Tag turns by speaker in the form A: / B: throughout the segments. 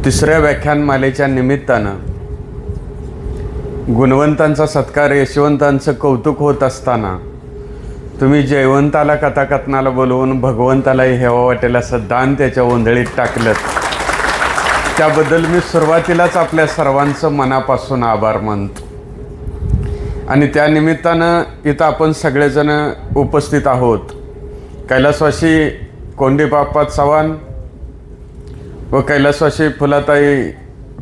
A: तिसऱ्या व्याख्यानमालेच्या निमित्तानं गुणवंतांचा सत्कार, यशवंतांचं कौतुक होत असताना तुम्ही जयवंताला कथाकथनाला बोलवून भगवंतालाही हेवा वाटेल असं दान त्याच्या ओंधळीत टाकलं, त्याबद्दल मी सुरुवातीलाच आपल्या सर्वांचं मनापासून आभार मानतो. आणि त्या निमित्तानं इथं आपण सगळेजण उपस्थित आहोत. कैलासवासी कोंडीबाप्पा चव्हाण व कैलासवासी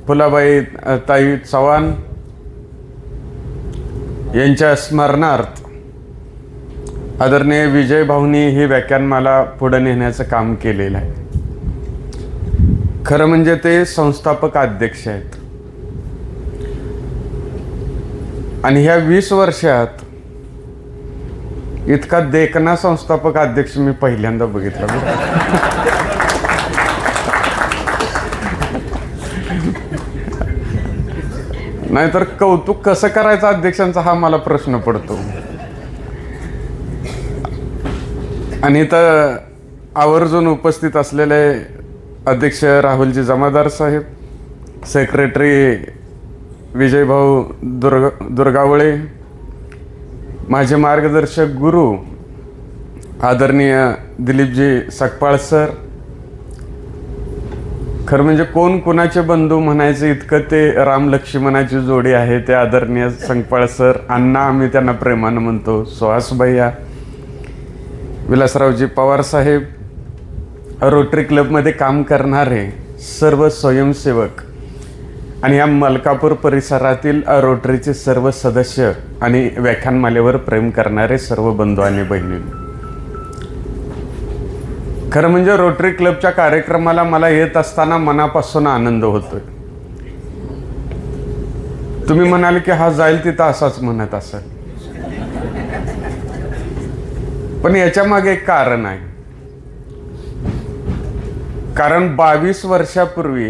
A: फुलाबाई ताई चव्हाण यांच्या स्मरणार्थ आदरणीय विजय भाऊंनी ही व्याख्यानमाला पुढे नेण्याचं काम केलेलं आहे. खरं म्हणजे ते संस्थापक अध्यक्ष आहेत आणि ह्या 20 वर्षात इतका देखना संस्थापक अध्यक्ष मी पहिल्यांदा बघितला. नाहीतर कौतुक कसं करायचं अध्यक्षांचा हा मला प्रश्न पडतो. आणि इथं आवर्जून उपस्थित असलेले अध्यक्ष राहुलजी जमादार साहेब, सेक्रेटरी विजयभाऊ दुर्गावळे, माझे मार्गदर्शक गुरु आदरणीय दिलीपजी सकपाळ सर, खरं म्हणजे कोण कुणाचे बंधू म्हणायचे इतकं ते राम लक्ष्मणाची जोडी आहे, ते आदरणीय सकपाळ सर, अण्णा आम्ही त्यांना प्रेमानं म्हणतो, सुहास भैया, विलासरावजी पवार साहेब, रोटरी क्लबमध्ये काम करणारे सर्व स्वयंसेवक आणि या मलकापूर परिसरातील रोटरीचे सर्व सदस्य आणि व्याख्यानमालेवर प्रेम करणारे सर्व बंधू आणि बहिणी, खरं म्हणजे रोटरी क्लबच्या कार्यक्रमाला मला येत असताना मनापासून आनंद होतोय. तुम्ही म्हणाले की हा जाईल तिथं असाच म्हणत असेल, पण याच्या मागे एक कारण आहे. कारण 22 वर्षापूर्वी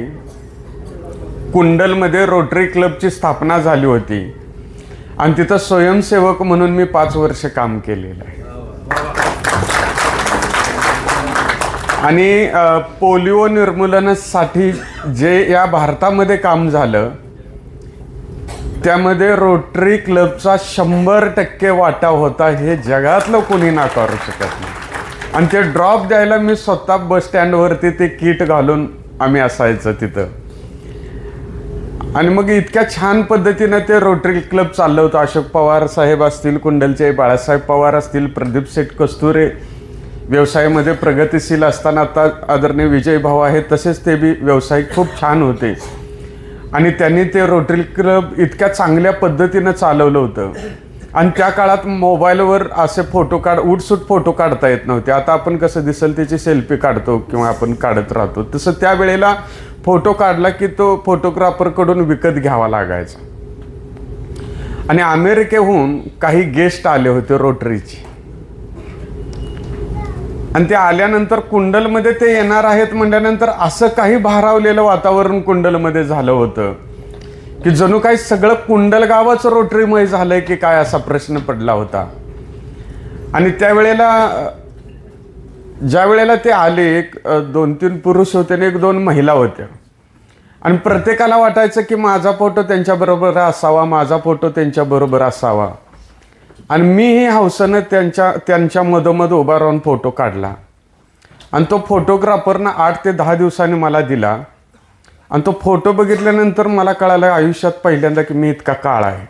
A: कुंडलमध्ये रोटरी क्लबची स्थापना झाली होती आणि तिथं स्वयंसेवक म्हणून मी 5 वर्ष काम केलेलं आहे. आणि पोलिओ निर्मूलनासाठी जे या भारतामध्ये काम झालं त्यामध्ये रोटरी क्लबचा 100% वाटा होता, हे जगातलं कोणी नाकारू शकत नाही. आणि ते ड्रॉप द्यायला मी स्वतः बस स्टँडवरती ते किट घालून आम्ही असायचं तिथं. आणि मग इतक्या छान पद्धतीनं ते रोटरी क्लब चाललं होतं. अशोक पवार साहेब असतील, कुंडलचे बाळासाहेब पवार असतील, प्रदीप शेठ कस्तुरे व्यवसायामध्ये प्रगतिशील असताना आता आदरणीय विजय भाऊ आहेत, तसेच ते बी व्यावसायिक खूप छान होते. आणि त्यांनी ते रोटरी क्लब इतक्या चांगल्या पद्धतीनं चालवलं होतं. आणि त्या काळात मोबाईलवर असे उठसूट फोटो काढता येत नव्हते. आता आपण कसं दिसेल त्याची सेल्फी काढतो किंवा आपण काढत राहतो, तसं त्यावेळेला फोटो काढला की तो फोटोग्राफरकडून विकत घ्यावा लागायचा. आणि अमेरिकेहून काही गेस्ट आले होते रोटरीचे, आणि ते आल्यानंतर कुंडलमध्ये ते येणार आहेत म्हटल्यानंतर असं काही भारावलेलं वातावरण कुंडलमध्ये झालं होतं की जणू काही सगळं कुंडल गावच रोटरीमय झालंय की काय, असा प्रश्न पडला होता. आणि ज्या वेळेला ते आले, 2-3 पुरुष होते आणि 1-2 महिला होत्या. आणि प्रत्येकाला वाटायचं की माझा फोटो त्यांच्याबरोबर असावा, माझा फोटो त्यांच्याबरोबर असावा. आणि मीही हौसेनं त्यांच्या मधोमध उभा राहून फोटो काढला. आणि तो फोटोग्राफरनं 8 ते 10 दिवसांनी मला दिला. आणि तो फोटो बघितल्यानंतर मला कळालं आयुष्यात पहिल्यांदा की मी इतका काळा आहे.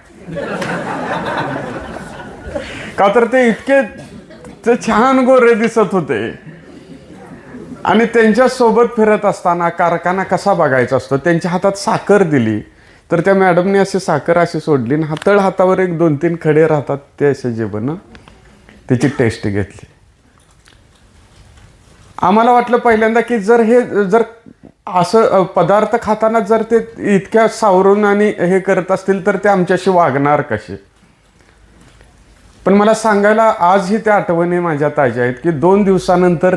A: का तर ते इतके छान गोरे दिसत होते. आणि त्यांच्या सोबत फिरत असताना कारखाना कसा बघायचा असतो, त्यांच्या हातात साखर दिली तर त्या मॅडमने अशी साखर अशी सोडली आणि हातावर 1-2-3 खडे राहतात, ते असे जेवण त्याची टेस्ट घेतली. आम्हाला वाटलं पहिल्यांदा की जर असं पदार्थ खाताना जर ते इतक्या सावरून आणि हे करत असतील तर ते आमच्याशी वागणार कसे. पण मला सांगायला आजही त्या आठवणी माझ्या ताज्या आहेत की 2 दिवसानंतर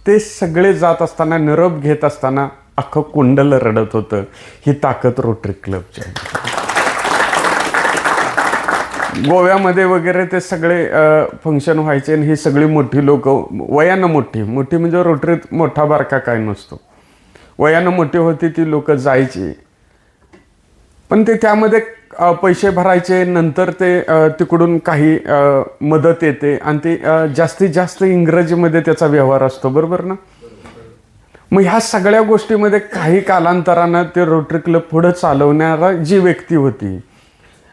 A: ते सगळे जात असताना, निरोप घेत असताना अख्खं कुंडल रडत होतं. ही ताकद रोटरी क्लबची आहे. गोव्यामध्ये वगैरे ते सगळे फंक्शन व्हायचे आणि ही सगळी मोठी लोक, वयानं मोठी म्हणजे रोटरीत मोठा बारका काय नसतो, वयानं मोठी होती ती लोक जायची, पण ते त्यामध्ये पैसे भरायचे, नंतर ते तिकडून काही मदत येते आणि ते जास्तीत जास्त इंग्रजीमध्ये त्याचा व्यवहार असतो, बरोबर ना. मग ह्या सगळ्या गोष्टीमध्ये काही कालांतरानं ते रोटरी क्लब पुढं चालवणारा जी व्यक्ती होती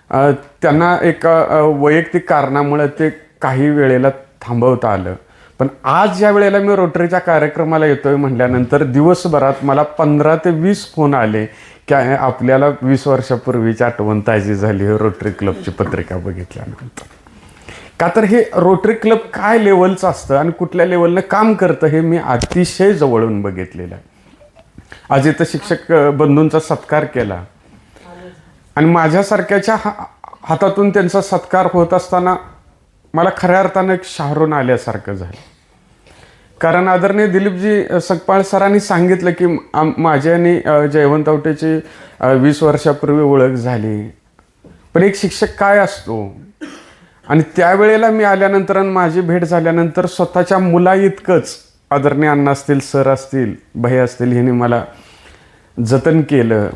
A: त्यांना एक वैयक्तिक कारणामुळे ते काही वेळेला थांबवता आलं. पण आज ज्या वेळेला मी रोटरीच्या कार्यक्रमाला येतोय म्हटल्यानंतर दिवसभरात मला 15 ते 20 फोन आले की आपल्याला 20 वर्षापूर्वीची आठवण ताजी झाली रोटरी क्लबची पत्रिका बघितल्यानंतर. का तर हे रोटरी क्लब काय लेवलचं असतं आणि कुठल्या लेवलनं काम करतं हे मी अतिशय जवळून बघितलेलं आहे. आज इथं शिक्षक बंधूंचा सत्कार केला आणि माझ्यासारख्याच्या हातातून त्यांचा सत्कार होत असताना मला खऱ्या अर्थानं एक शहरून आल्यासारखं झालं. कारण आदरणीय दिलीपजी सकपाळ सरांनी सांगितलं की माझ्या आणि जयवंत आवटेची 20 वर्षापूर्वी ओळख झाली, पण एक शिक्षक काय असतो. आणि त्यावेळेला मी आल्यानंतर आणि माझी भेट झाल्यानंतर स्वतःच्या मुला इतकंच आदरणीय अण्णा असतील, सर असतील, भैया असतील, ह्यांनी मला जतन केलं.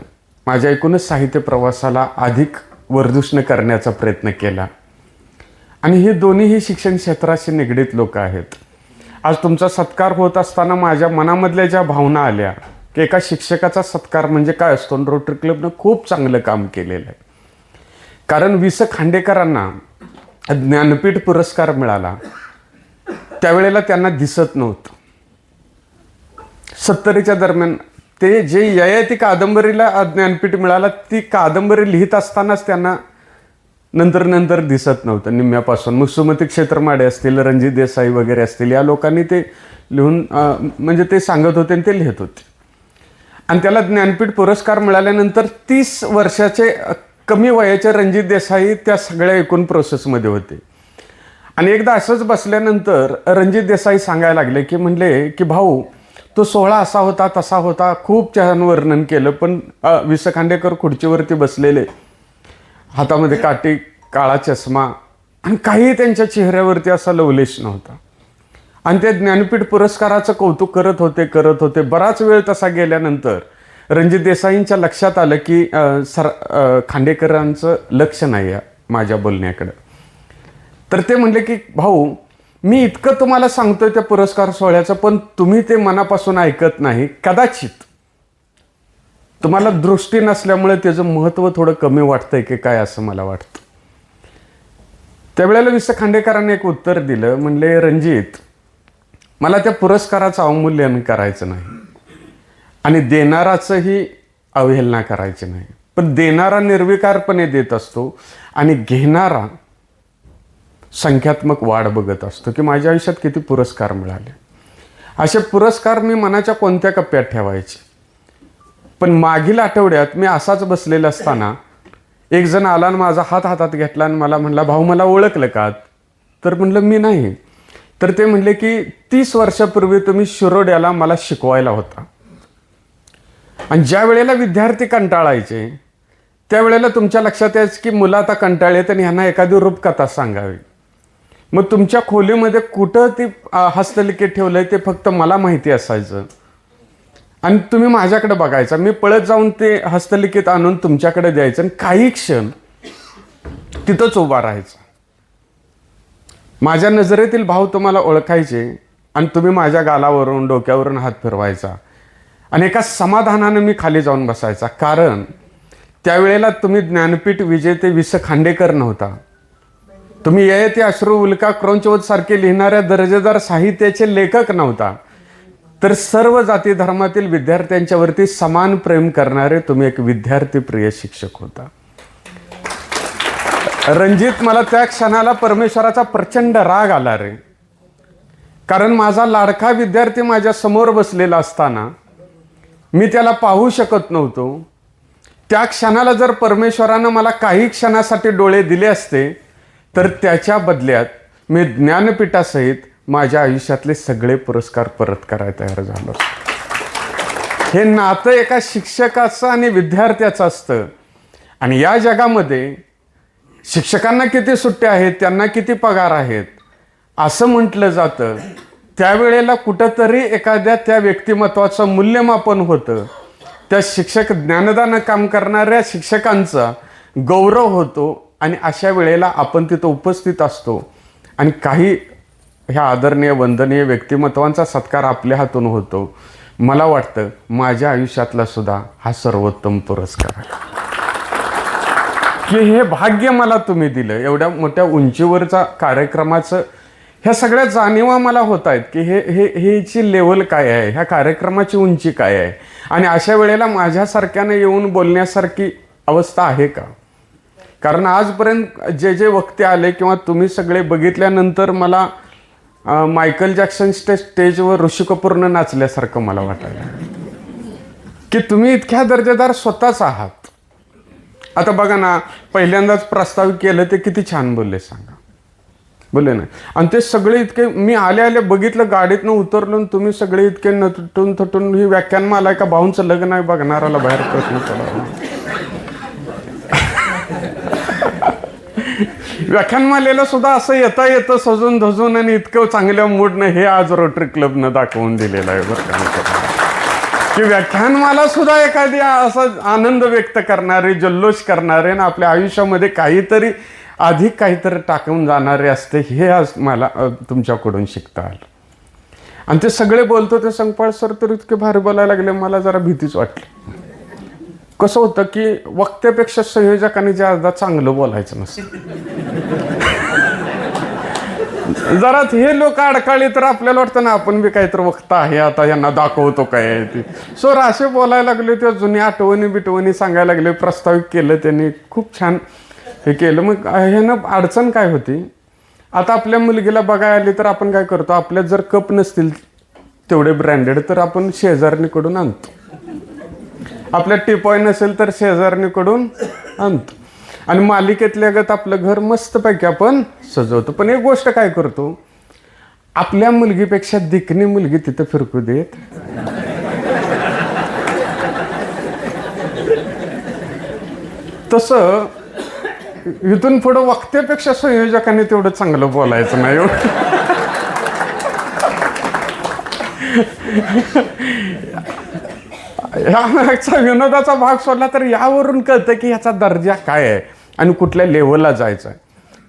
A: माझ्या एकूणच साहित्य प्रवासाला अधिक वर्धुष्ण करण्याचा प्रयत्न केला. आणि हे दोन्हीही शिक्षण क्षेत्राशी निगडीत लोक आहेत. आज तुमचा सत्कार होत असताना माझ्या मनामधल्या ज्या भावना आल्या की एका शिक्षकाचा सत्कार म्हणजे काय असतो. रोटरी क्लबनं खूप चांगलं काम केलेलं आहे. कारण वि. स. खांडेकरांना ज्ञानपीठ पुरस्कार मिळाला त्यावेळेला त्यांना दिसत नव्हतं. 70च्या दरम्यान ते जे ययाती कादंबरीला ज्ञानपीठ मिळाला ती कादंबरी लिहित असतानाच त्यांना नंतर दिसत नव्हतं निम्म्यापासून. मग सुमती क्षेत्रमाडे असतील, रणजित देसाई वगैरे असतील, या लोकांनी ते लिहून म्हणजे ते सांगत होते आणि ते लिहित होते. आणि त्याला ज्ञानपीठ पुरस्कार मिळाल्यानंतर 30 वर्षाचे कमी वयाचे रणजित देसाई त्या सगळ्या एकूण प्रोसेसमध्ये होते. आणि एकदा असंच बसल्यानंतर रणजित देसाई सांगायला लागले की म्हणले की भाऊ तो 16 असा होता तसा होता, खूप छान वर्णन केलं, पण वि. स. खांडेकर खुर्चीवरती बसलेले, हातामध्ये काठी, काळा चष्मा आणि काही त्यांच्या चेहऱ्यावरती असा लवलेश नव्हता. आणि ते ज्ञानपीठ पुरस्काराचं कौतुक करत होते. बराच वेळ तसा गेल्यानंतर रणजित देसाईंच्या लक्षात आलं की खांडेकरांचं लक्ष नाही आहे माझ्या बोलण्याकडं. तर ते म्हणले की भाऊ मी इतकं तुम्हाला सांगतोय त्या पुरस्कार सोहळ्याचं, पण तुम्ही ते मनापासून ऐकत नाही. कदाचित तुम्हाला दृष्टी नसल्यामुळे त्याचं महत्त्व थोडं कमी वाटतंय की काय असं मला वाटतं. त्यावेळेला वि. स. खांडेकरांनी एक उत्तर दिलं. म्हणले रणजित मला त्या पुरस्काराचं अवमूल्यन करायचं नाही आणि देणाराचंही अवहेलना करायची नाही, पण देणारा निर्विकारपणे देत असतो आणि घेणारा संख्यात्मक वाढ बघत असतो की माझ्या आयुष्यात किती पुरस्कार मिळाले. असे पुरस्कार मी मनाच्या कोणत्या कप्प्यात ठेवायचे. पण मागील आठवड्यात मी असाच बसलेला असताना एक जण आला आणि माझा हात हातात घेतला आणि मला म्हणला भाऊ मला ओळखलं का. तर म्हणलं मी नाही. तर ते म्हणले की 30 वर्षापूर्वी तुम्ही शिरोड्याला मला शिकवायला होता आणि ज्या वेळेला विद्यार्थी कंटाळायचे त्यावेळेला तुमच्या लक्षात यायचं की मुलं आता कंटाळेत आणि ह्यांना एखादी रूपकथा सांगावी. मग तुमच्या खोलीमध्ये कुठं ती हस्तलिखित ठेवलंय ते फक्त मला माहिती असायचं आणि तुम्ही माझ्याकडे बघायचा. मी पळत जाऊन ते हस्तलिखित आणून तुमच्याकडे द्यायचं आणि काही क्षण तिथंच उभा राहायचं. माझ्या नजरेतील भाव तुम्हाला ओळखायचे आणि तुम्ही माझ्या गालावरून डोक्यावरून हात फिरवायचा आणि एका समाधानानं मी खाली जाऊन बसायचा. कारण त्यावेळेला तुम्ही ज्ञानपीठ विजेते वि. स. खांडेकर नव्हता. तुम्ही ययाती अश्रू, उल्का, क्रौंचवत सारखे लिहिणाऱ्या दर्जेदार साहित्याचे लेखक नव्हता. तर सर्व जाती धर्मातील विद्यार्थ्यांच्यावरती समान प्रेम करणारे तुम्ही एक विद्यार्थी प्रिय शिक्षक होता. रणजित मला त्या क्षणाला परमेश्वराचा प्रचंड राग आला रे. कारण माझा लाडका विद्यार्थी माझ्या समोर बसलेला असताना मी त्याला पाहू शकत नव्हतो. त्या क्षणाला जर परमेश्वरानं मला काही क्षणासाठी डोळे दिले असते तर त्याच्या बदल्यात मी ज्ञानपीठासहित माझ्या आयुष्यातले सगळे पुरस्कार परत करायला तयार झालो. हे नातं एका शिक्षकाचं आणि विद्यार्थ्याचं असतं. आणि या जगामध्ये शिक्षकांना किती सुट्ट्या आहेत, त्यांना किती पगार आहेत असं म्हटलं जातं, त्यावेळेला कुठंतरी एखाद्या त्या व्यक्तिमत्वाचं मूल्यमापन होतं, त्या शिक्षक ज्ञानदान काम करणाऱ्या शिक्षकांचा गौरव होतो आणि अशा वेळेला आपण तिथं उपस्थित असतो आणि काही ह्या आदरणीय वंदनीय व्यक्तिमत्वांचा सत्कार आपल्या हातून होतो. मला वाटतं माझ्या आयुष्यातला सुद्धा हा सर्वोत्तम पुरस्कार आहे की हे भाग्य मला तुम्ही दिलं. एवढ्या मोठ्या उंचीवरचा कार्यक्रमाचं ह्या सगळ्या जाणीवा मला होत आहेत की हेची लेवल काय आहे, ह्या कार्यक्रमाची उंची काय आहे आणि अशा वेळेला माझ्यासारख्यानं येऊन बोलण्यासारखी अवस्था आहे का? कारण आजपर्यंत जे जे वक्ते आले किंवा तुम्ही सगळे बघितल्यानंतर मला मायकल जॅक्सनच्या स्टेजवर ऋषी कपूरनं नाचल्यासारखं मला वाटायला की तुम्ही इतक्या दर्जेदार स्वतःच आहात. आता बघा ना, पहिल्यांदाच प्रस्ताव केलं ते किती छान बोलले सांगा, बोलले ना. आणि ते सगळे इतके, मी आले बघितलं गाडीतनं उतरलो, तुम्ही सगळे इतके नटून थटून, ही व्याख्यानमाला आहे का भाऊंचं लग्न आहे बघणाराला बाहेर प्रश्न पडला. व्याख्यानमालेला सुद्धा असं येतं सजून धजून आणि इतकं चांगल्या मूडनं हे आज रोटरी क्लबनं दाखवून दिलेलं आहे बरं का, की व्याख्यानमाला सुद्धा एखादी असा आनंद व्यक्त करणारे, जल्लोष करणारे आणि आपल्या आयुष्यामध्ये काहीतरी अधिक काहीतरी टाकून जाणारे असते, हे आज मला तुमच्याकडून शिकता आलं. आणि ते सगळे बोलतो ते संकपाळ सर तर इतके भारी बोलायला लागले, मला जरा भीतीच वाटली. कसं होतं की वक्त्यापेक्षा संयोजकांनी ज्यादा चांगलं बोलायचं नसतं. जरा हे लोक अडकाळी तर आपल्याला वाटतं ना आपण बी काहीतरी वक्ता आहे, आता यांना दाखवतो काय ते. सर असे बोलायला लागले, त्या जुन्या आठवणी बिटवणी सांगायला लागले, प्रस्तावित केलं त्यांनी, खूप छान हे केलं. मग ह्यानं अडचण काय होती, आता आपल्या मुलगीला बघायला आली तर आपण काय करतो, आपल्यात जर कप नसतील तेवढे ब्रँडेड तर आपण शेजारणीकडून आणतो, आपल्या टिपॉय नसेल तर शेजारणीकडून आणतो आणि मालिकेतल्या गत आपलं घर मस्तपैकी आपण सजवतो. पण एक गोष्ट काय करतो, आपल्या मुलगीपेक्षा दिकणी मुलगी तिथं फिरकू देत तसं इथून पुढं वक्त्यापेक्षा संयोजकांनी तेवढं चांगलं बोलायचं नाही. ह्या विनोदाचा भाग सोडला तर यावरून कळतं की ह्याचा दर्जा काय आहे आणि कुठल्या लेवलला जायचं आहे.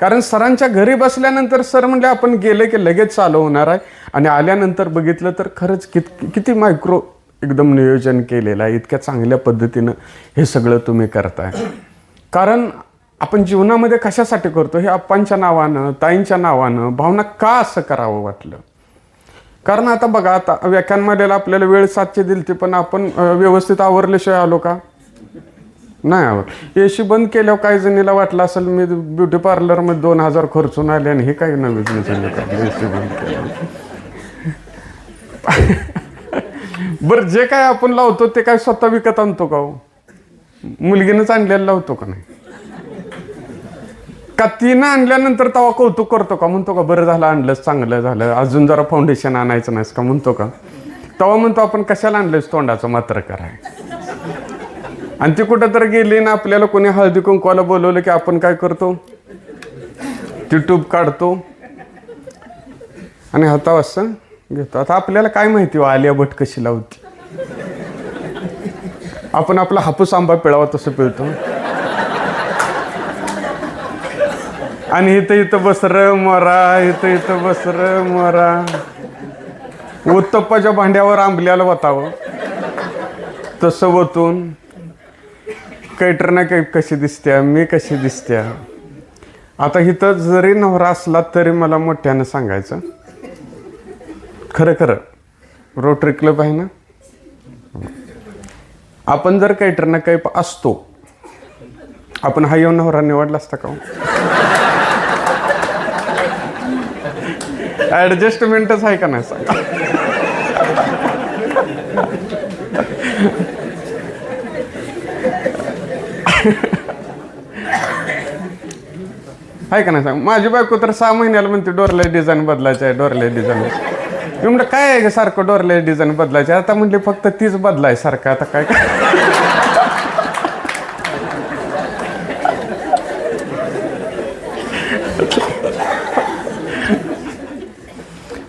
A: कारण सरांच्या घरी बसल्यानंतर सर म्हणले आपण गेले की लगेच चालू होणार आहे आणि आल्यानंतर बघितलं तर खरंच किती मायक्रो एकदम नियोजन केलेलं आहे. इतक्या चांगल्या पद्धतीनं हे सगळं तुम्ही करताय. कारण आपण जीवनामध्ये कशासाठी करतो, हे आप्पांच्या नावानं, ताईंच्या नावानं, भावना का असं करावं वाटलं. कारण आता बघा, आता व्याख्यानमालेला आपल्याला वेळ 7ची दिली पण आपण व्यवस्थित आवरल्याशिवाय आलो का नाही आवर. एसी बंद केल्यावर काही जणीला वाटलं असेल मी ब्युटी पार्लरमध्ये 2000 खर्चून आले आणि हे काही नवीन एसी बंद केलं. बरं, जे काय आपण लावतो ते काय स्वतः विकत आणतो का हो? मुलगीनंच आणलेलं लावतो का नाही? का तिनं आणल्यानंतर तेव्हा कौतुक करतो का, म्हणतो का बरं झालं आणलंच, चांगलं झालं, अजून जरा फाउंडेशन आणायचं नाहीस का म्हणतो का? तेव्हा म्हणतो आपण कशाला आणलंयस तोंडाचं मात्र कराय. आणि ती कुठं तर गेली ना, आपल्याला कोणी हळदी कुंकवाला बोलवलं की आपण काय करतो, ती ट्यूब काढतो आणि हातावर असं घेतो. आता आपल्याला काय माहिती आलिया भट कशी लावती, आपण आपला हापूस आंबा पिळावा तसं पिळतो आणि इथं बसर मोरा, इथं बसर मोरा. उत्तप्पाच्या भांड्यावर आंबल्याला वतावं तसं वतून कैटरना कशी दिसत्या, मी कशी दिसत्या. आता इथं जरी नवरा असला तरी मला मोठ्यानं सांगायचं, खरं रोटरी क्लब आहे ना, आपण जर कैटरना काही असतो, आपण हा येऊन नवरा निवडला असता का? ऍडजस्टमेंटच आहे का नाही सांगा. आहे का नाही सांग. माझी बायको तर 6 महिन्याला म्हणते डोरले डिझाईन बदलायचं आहे, डोरले डिझाईन. मी म्हणलं काय आहे सारखं डोरले डिझाईन बदलायचे, आता म्हणले फक्त तीच बदलाय सारखं. आता काय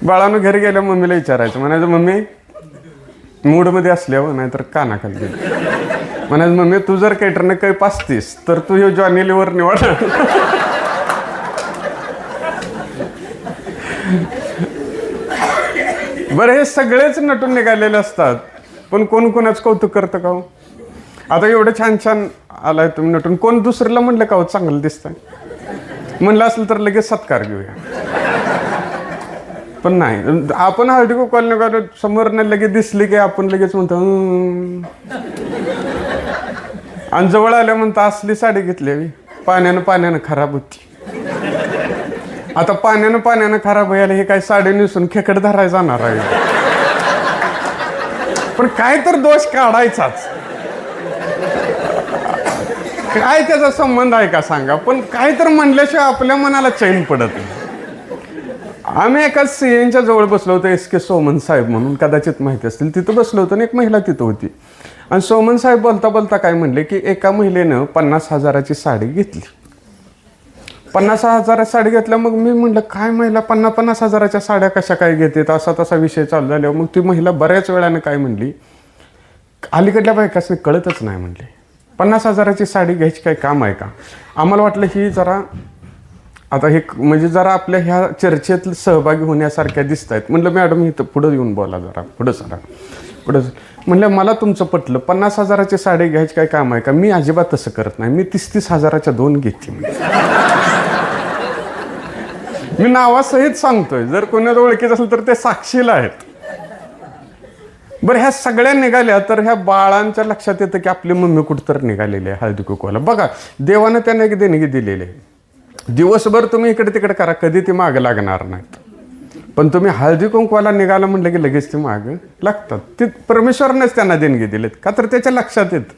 A: बाळानं घरी गेल्या मम्मीला विचारायचं, म्हणायचं मम्मी मूडमध्ये असल्यावर नाहीतर कानाखाली गेली, म्हणायचं मम्मी तू जर केटरने काही पाचतीस तर तू हे जॉनी लिव्हर निवड. बरं हे सगळेच नटून निघालेले असतात, पण कोण कोणाच कौतुक करतं का हो? आता एवढं छान छान आलाय तुम्ही नटून, कोण दुसऱ्याला म्हणलं का हो चांगलं दिसतंय म्हणलं असेल तर लगेच सत्कार घेऊया. पण नाही, आपण हळदी कुंकवाला निघालो समोरनं लगेच दिसली की आपण लगेच म्हणतो आणि जवळ आल्या म्हणतो असली साडी घेतली पाण्यानं खराब होती. आता पाण्यानं खराब व्हायला हे काय साडी नेसून खेकड धरायला जाणार आहे? पण काय तर दोष काढायचाच, काय त्याचा संबंध आहे का सांगा? पण काय तर म्हणल्याशिवाय आपल्या मनाला चैन पडत नाही. आम्ही एका सीएनच्या जवळ बसलो होतो, SK सोमन साहेब म्हणून, कदाचित माहिती असतील. तिथं बसलो होतो आणि एक महिला तिथं होती आणि सोमन साहेब बोलता बोलता काय म्हणले की एका महिलेनं 50,000ची साडी घेतली. 50,000 साडी घेतल्या. मग मी म्हणलं काय महिला 50,000च्या साड्या कशा काय घेते? असा तसा विषय चालू झाल्यावर मग ती महिला बऱ्याच वेळाने काय म्हणली, अलीकडल्या बायकासने कळतच नाही म्हणली 50,000ची साडी घ्यायची काय काम आहे का? आम्हाला वाटलं ही जरा आता हे म्हणजे जरा आपल्या ह्या चर्चेत सहभागी होण्यासारख्या दिसत आहेत. म्हटलं मॅडम इथं पुढं येऊन बोला जरा, पुढं सरा पुढं. म्हणलं मला तुमचं पटलं, 50,000ची साडी घ्यायची काय काम आहे का? मी अजिबात तसं करत नाही, मी 30,000च्या 2 घेते. मी नावासहित सांगतोय, जर कोणाला ओळखीचं असेल तर ते साक्षीला आहेत. बरं ह्या सगळ्या निघाल्या तर ह्या बाळांच्या लक्षात येतं की आपली मम्मी कुठंतर निघालेली आहे हळदी कुंकवाला. बघा देवानं त्यांना एक देणगी दिलेली आहे, दिवसभर तुम्ही इकडे तिकडे करा, कधी ती मागं लागणार नाहीत. पण तुम्ही हळदी कुंकवाला निघाला म्हटलं की लगेच ती मागं लागतात. ती परमेश्वरनेच त्यांना देणगी दिलीत का? तर त्याच्या लक्षात येतं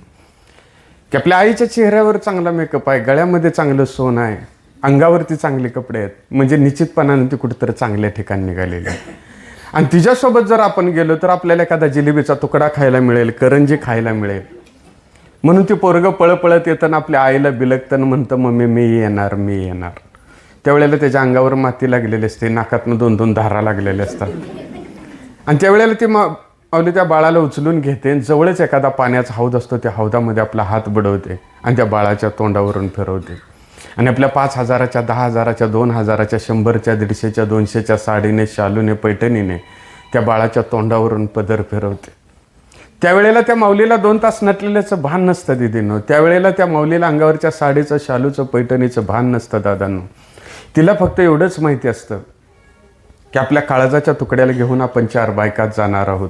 A: की आपल्या आईच्या चेहऱ्यावर चांगला मेकअप आहे, गळ्यामध्ये चांगलं सोनं आहे, अंगावरती चांगले कपडे आहेत, म्हणजे निश्चितपणाने ती कुठेतरी चांगल्या ठिकाणी निघालेली आहे. आणि तिच्यासोबत जर आपण गेलो तर आपल्याला एखादा जिलेबीचा तुकडा खायला मिळेल, करंजी खायला मिळेल. म्हणून ती पोरगं पळत येताना आपल्या आईला बिलगताना म्हणतं मम्मी मी येणार मी येणार. त्यावेळेला त्याच्या अंगावर माती लागलेली असते, नाकातनं 2-2 धारा लागलेल्या असतात. आणि त्यावेळेला ती माऊली त्या बाळाला उचलून घेते, जवळच एखादा पाण्याचा हौद असतो, त्या हौदामध्ये आपला हात बुडवते आणि त्या बाळाच्या तोंडावरून फिरवते. आणि आपल्या 5,000च्या 10,000च्या 2,000च्या 100च्या 150च्या 200च्या साडीने, शालूने, पैठणीने त्या बाळाच्या तोंडावरून पदर फिरवते. त्यावेळेला त्या माऊलीला 2 तास नटलेल्याचं भान नसतं दिदीनं. त्यावेळेला त्या माऊलीला अंगावरच्या साडीचं, शालूचं, पैठणीचं भान नसतं दादांनो. तिला फक्त एवढंच माहिती असतं की आपल्या काळजाच्या तुकड्याला घेऊन आपण 4 बायकात जाणार आहोत.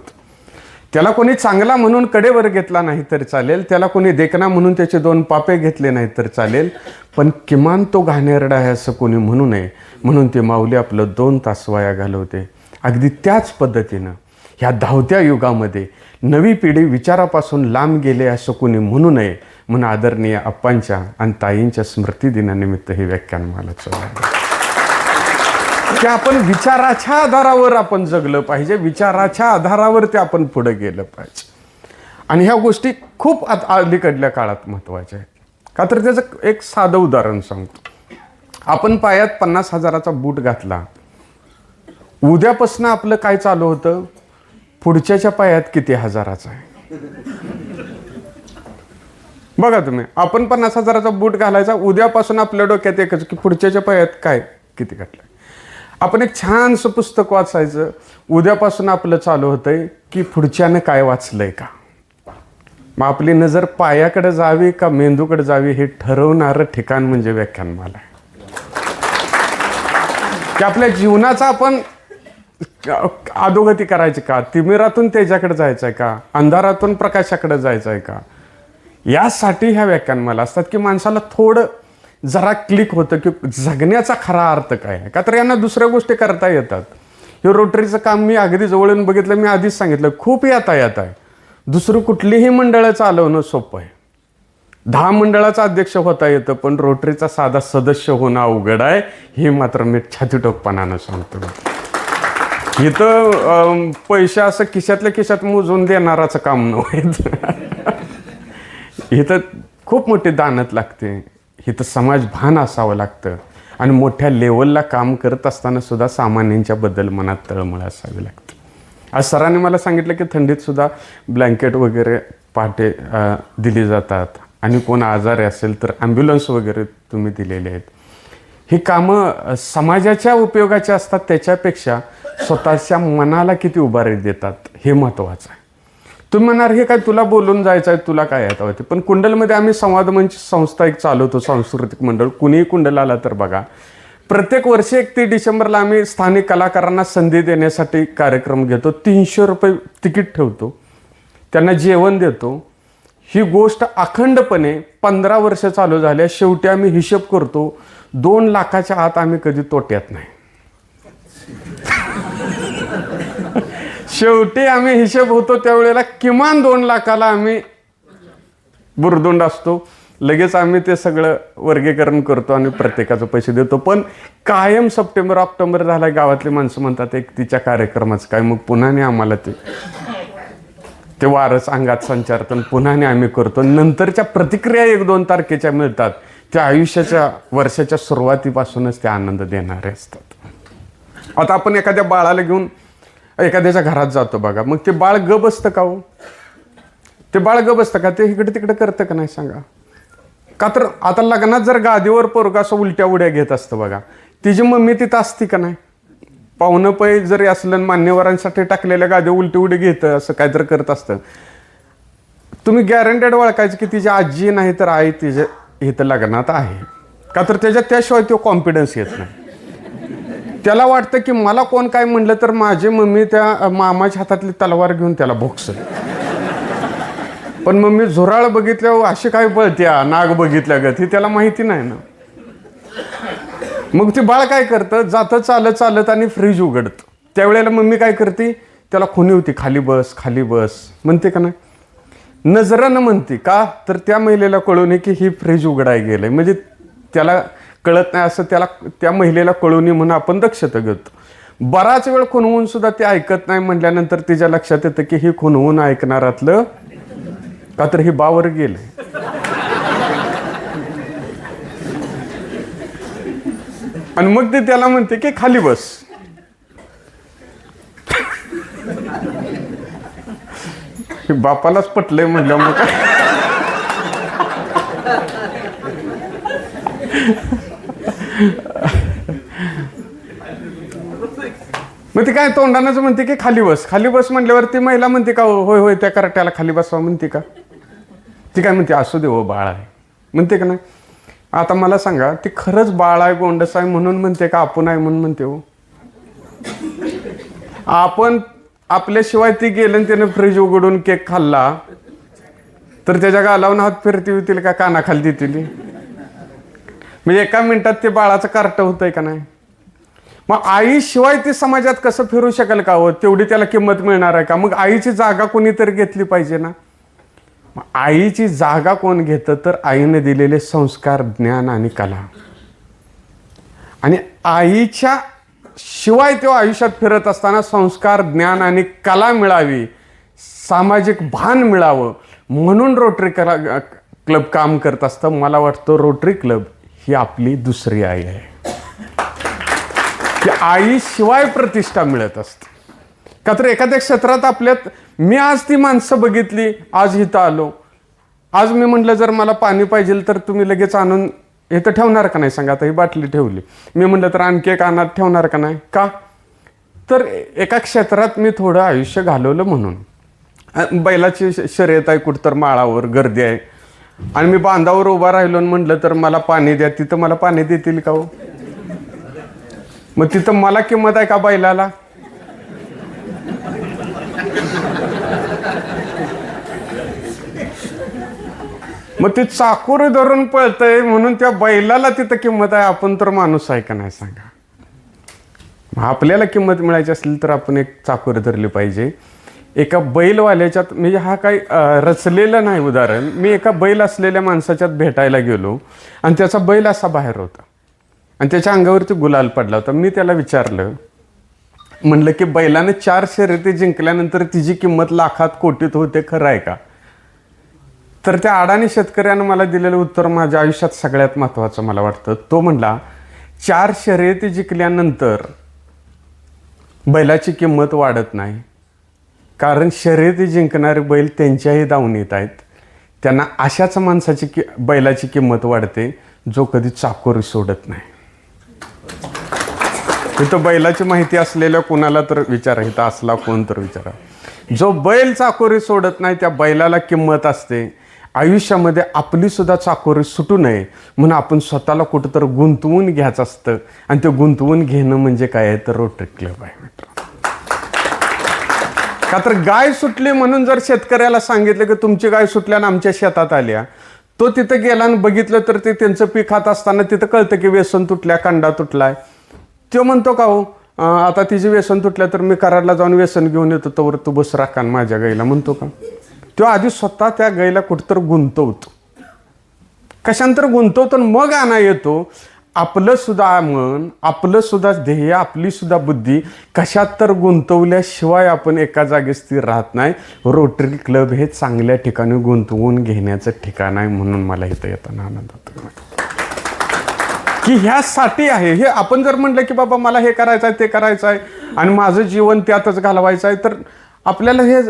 A: त्याला कोणी चांगला म्हणून कडेवर घेतला नाही तर चालेल, त्याला कोणी देखना म्हणून त्याचे 2 पापे घेतले नाही तर चालेल, पण किमान तो घाणेरडा आहे असं कोणी म्हणू नये. म्हणून ती माऊली आपलं 2 तास वाया घालवते. अगदी त्याच पद्धतीनं ह्या धावत्या युगामध्ये नवी पिढी विचारापासून लांब गेले असं कोणी म्हणू नये म्हणून आदरणीय अप्पांच्या आणि ताईंच्या स्मृती दिनानिमित्त हे व्याख्यान मला चाललं की आपण विचाराच्या आधारावर आपण जगलं पाहिजे, विचाराच्या आधारावरती आपण पुढे गेलं पाहिजे. आणि ह्या गोष्टी खूप अलीकडल्या काळात महत्त्वाच्या आहेत. का तर त्याचं एक साधं उदाहरण सांगतो. आपण पायात 50,000चा बूट घातला, उद्यापासून आपलं काय चालू होतं, पुढच्याच्या पायात किती हजाराचा आहे. बघा तुम्ही, आपण 50,000चा बूट घालायचा, उद्यापासून आपल्या डोक्यात एकच की पुढच्याच्या पायात काय किती घातलंय. आपण एक छानसं पुस्तक वाचायचं, उद्यापासून आपलं चालू होतंय की पुढच्यानं काय वाचलंय का. मग आपली नजर पायाकडे जावी का मेंदूकडे जावी हे ठरवणारं ठिकाण म्हणजे व्याख्यानमाला आहे. की आपल्या जीवनाचा आपण अधोगती करायची का, तिमिरातून तेजाकडे जायचं आहे का, अंधारातून प्रकाशाकडे जायचं आहे का, यासाठी ह्या व्याख्यानमाला असतात की माणसाला थोडं जरा क्लिक होतं की जगण्याचा खरा अर्थ काय आहे. का तर यांना दुसऱ्या गोष्टी करता येतात. हे रोटरीचं काम मी अगदी जवळून बघितलं, मी आधीच सांगितलं खूप येत आहे. दुसरं कुठलीही मंडळं चालवणं सोपं आहे. 10 मंडळाचा अध्यक्ष होता येतं, पण रोटरीचा साधा सदस्य होणं अवघड आहे, हे मात्र मी छातीटोकपणानं सांगतो. इथं पैसे असं खिशातल्या खिशात मोजून देणाराचं काम नव्हे. इथं खूप मोठी दानत लागते, इथं समाज भान असावं लागतं. आणि मोठ्या लेवलला काम करत असताना सुद्धा सामान्यांच्याबद्दल मनात तळमळ असावी लागते. आज सरांनी मला सांगितलं की थंडीतसुद्धा ब्लँकेट वगैरे पहाटे दिली जातात आणि कोण आजारी असेल तर ॲम्ब्युलन्स वगैरे तुम्ही दिलेले आहेत. ही कामं समाजाच्या उपयोगाची असतात त्याच्यापेक्षा स्वतःच्या मनाला किती उभारी देतात हे महत्त्वाचं आहे. तुम्ही म्हणणार हे काय तुला बोलून जायचं आहे, तुला काय येतं होते. पण कुंडलमध्ये आम्ही संवाद मंच संस्था एक चालवतो, सांस्कृतिक मंडळ. कुणीही कुंडल आला तर बघा, प्रत्येक वर्षी 31 डिसेंबरला आम्ही स्थानिक कलाकारांना संधी देण्यासाठी कार्यक्रम घेतो. 300 रुपये तिकीट ठेवतो, त्यांना जेवण देतो. ही गोष्ट अखंडपणे 15 वर्ष चालू झाल्या. शेवटी आम्ही हिशोब करतो 2 लाखाच्या आत आम्ही कधी तोट्यात नाही. शेवटी आम्ही हिशोब होतो त्यावेळेला किमान 2 लाखाला आम्ही बुरदुंड असतो. लगेच आम्ही ते सगळं वर्गीकरण करतो आणि प्रत्येकाचे पैसे देतो. पण कायम सप्टेंबर ऑक्टोबर झाला, गावातली माणसं म्हणतात एक तिच्या कार्यक्रमाचं काय, मग पुन्हाने आम्हाला ते वारस अंगात संचारतं, पुन्हाने आम्ही करतो. नंतरच्या प्रतिक्रिया 1-2 तारखेच्या मिळतात, त्या आयुष्याच्या वर्षाच्या सुरुवातीपासूनच ते आनंद देणारे असतात. आता आपण एखाद्या बाळाला घेऊन एखाद्याच्या घरात जातो बघा, मग ते बाळ ग बसतं का हो? ते बाळ ग बसतं का? ते इकडे तिकडे करतं का नाही सांगा? का तर आता लग्नात जर गादीवर पोरगा असं उलट्या उड्या घेत असतं बघा, तिची मम्मी तिथं असती का नाही? पाहुणं पै जरी असलं, मान्यवरांसाठी टाकलेल्या गादी उलटी उडी घेतं, असं काहीतरी करत असतं. तुम्ही गॅरंटेड ओळखायचं की तिची आजी नाही तर आई तिच्या इथं लग्नात आहे. का तर त्याशिवाय तो कॉन्फिडन्स येत नाही. त्याला वाटतं की मला कोण काय म्हणलं तर माझी मम्मी त्या मामाच्या हातातली तलवार घेऊन त्याला भोगसल. पण मम्मी झुराळ बघितल्यावर अशी काय बळत्या, नाग बघितल्या गत, ही त्याला माहिती नाही ना. मग ते बाळ काय करतं, जातं चालत आणि फ्रीज उघडतं. त्यावेळेला मम्मी काय करते, त्याला खुणी होती, खाली बस खाली बस म्हणते का नाही? नजरानं म्हणते. का तर त्या महिलेला कळून की ही फ्रीज उघडाय गेलंय, म्हणजे त्याला कळत नाही असं त्या महिलेला कळून म्हणून आपण दक्षता घेतो. बराच वेळ खुणवून सुद्धा ते ऐकत नाही म्हटल्यानंतर तिच्या लक्षात येतं की ही खुणवून ऐकणारातलं, का तर ही बावर गेले. आणि मग ते त्याला म्हणते की खाली बस. बापालाच पटलंय म्हटलं मग काय. मग ती काय तोंडानंच म्हणते की खाली बस खाली बस म्हटल्यावर ती महिला म्हणते का होय होय त्या कराट्याला खाली बसवा म्हणते का? ती काय म्हणते असू दे हो बाळ आहे म्हणते का नाही? आता मला सांगा, ती खरंच बाळ आहे गोंडस आहे म्हणून म्हणते का आपण आहे म्हणून म्हणते हो? आपण आपल्याशिवाय ती गेलं त्याने फ्रीज उघडून केक खाल्ला तर त्याच्या गालावून हात फिरती होतील का कानाखाली देतील? म्हणजे एका मिनिटात ते बाळाचं कार्ट होतंय का नाही? मग आईशिवाय ती समाजात कसं फिरू शकेल का हो? तेवढी त्याला किंमत मिळणार आहे का? मग आईची जागा कोणीतरी घेतली पाहिजे ना. मग आईची जागा कोण घेतं तर आईने दिलेले संस्कार, ज्ञान आणि कला. आणि आईच्या शिवाय तो आयुष्यात फिरत असताना संस्कार, ज्ञान आणि कला मिळावी, सामाजिक भान मिळावं म्हणून रोटरी क्लब काम करत असतं. मला वाटतं रोटरी क्लब ही आपली दुसरी आई आहे. की आईशिवाय प्रतिष्ठा मिळत असते. का तर एखाद्या क्षेत्रात आपल्यात मी आज ती माणसं बघितली, आज इथं आलो. आज मी म्हटलं जर मला पाणी पाहिजे तर तुम्ही लगेच आणून इथं ठेवणार का नाही सांगा? आता ही बाटली ठेवली, मी म्हटलं तर आणखी एक अनाथ ठेवणार का नाही? का तर एका क्षेत्रात मी थोडं आयुष्य घालवलं म्हणून. बैलाची शर्यत आहे, कुठं तर माळावर गर्दी आहे आणि मी बांधावर उभा राहिलो म्हटलं तर मला पाणी द्या, तिथं मला पाणी देतील का हो? मग तिथं मला किंमत आहे का बैलाला? मग ते चाकूर धरून पळतंय म्हणून त्या बैलाला तिथं किंमत आहे, आपण तर माणूस आहे का नाही सांगा? आपल्याला किंमत मिळायची असेल तर आपण एक चाकूर धरली पाहिजे. एका बैलवाल्याच्यात, म्हणजे हा काही रचलेलं नाही उदाहरण, मी एका बैल असलेल्या माणसाच्यात भेटायला गेलो आणि त्याचा बैल असा बाहेर होता आणि त्याच्या अंगावरती गुलाल पडला होता. मी त्याला विचारलं, म्हणलं की बैलाने 4 शर्यती जिंकल्यानंतर तिची किंमत लाखात कोटीत होते, खरं आहे का? तर त्या अडाणी शेतकऱ्यानं मला दिलेलं उत्तर माझ्या आयुष्यात सगळ्यात महत्त्वाचं मला वाटतं. तो म्हणला 4 शर्यती जिंकल्यानंतर बैलाची किंमत वाढत नाही, कारण शर्यती जिंकणारे बैल त्यांच्याही दावणीत आहेत. त्यांना अशाच माणसाची बैलाची किंमत वाढते जो कधी चाकोरी सोडत नाही. इथं बैलाची माहिती असलेल्या कोणाला तर विचारा, इथं असला कोण तर विचारा. जो बैल चाकोरी सोडत नाही त्या बैलाला किंमत असते. आयुष्यामध्ये आपली सुद्धा चाकोरी सुटू नये म्हणून आपण स्वतःला कुठं तर गुंतवून घ्यायचं असतं, आणि ते गुंतवून घेणं म्हणजे काय आहे तर रोटरी क्लब आहे मित्रांनो. का तर गाय सुटली म्हणून जर शेतकऱ्याला सांगितलं की तुमची गाय सुटल्या आणि आमच्या शेतात आल्या, तो तिथं गेला आणि बघितलं तर ते त्यांचं पीक खात असताना तिथं कळतं की व्यसन तुटल्या, कांडा तुटलाय. तो म्हणतो का हो आता तिची व्यसन तुटल्या तर मी कराडला जाऊन व्यसन घेऊन येतो, तोवर तू बस राखान माझ्या गाईला, म्हणतो का? तो आधी स्वतः त्या गाईला कुठंतर गुंतवतो, कशांतर गुंतवतो, मग आणा येतो. आपलं सुद्धा मन, आपलं सुद्धा ध्येय, आपली सुद्धा बुद्धी कशात तर गुंतवल्याशिवाय आपण एका जागी स्थिर राहत नाही. रोटरी क्लब हे चांगल्या ठिकाणी गुंतवून घेण्याचं ठिकाण आहे, म्हणून मला इथं येताना आनंद होतो की ह्यासाठी आहे. हे आपण जर म्हटलं की बाबा मला हे करायचं आहे, ते करायचं आहे आणि माझं जीवन त्यातच घालवायचं आहे, तर आपल्याला हे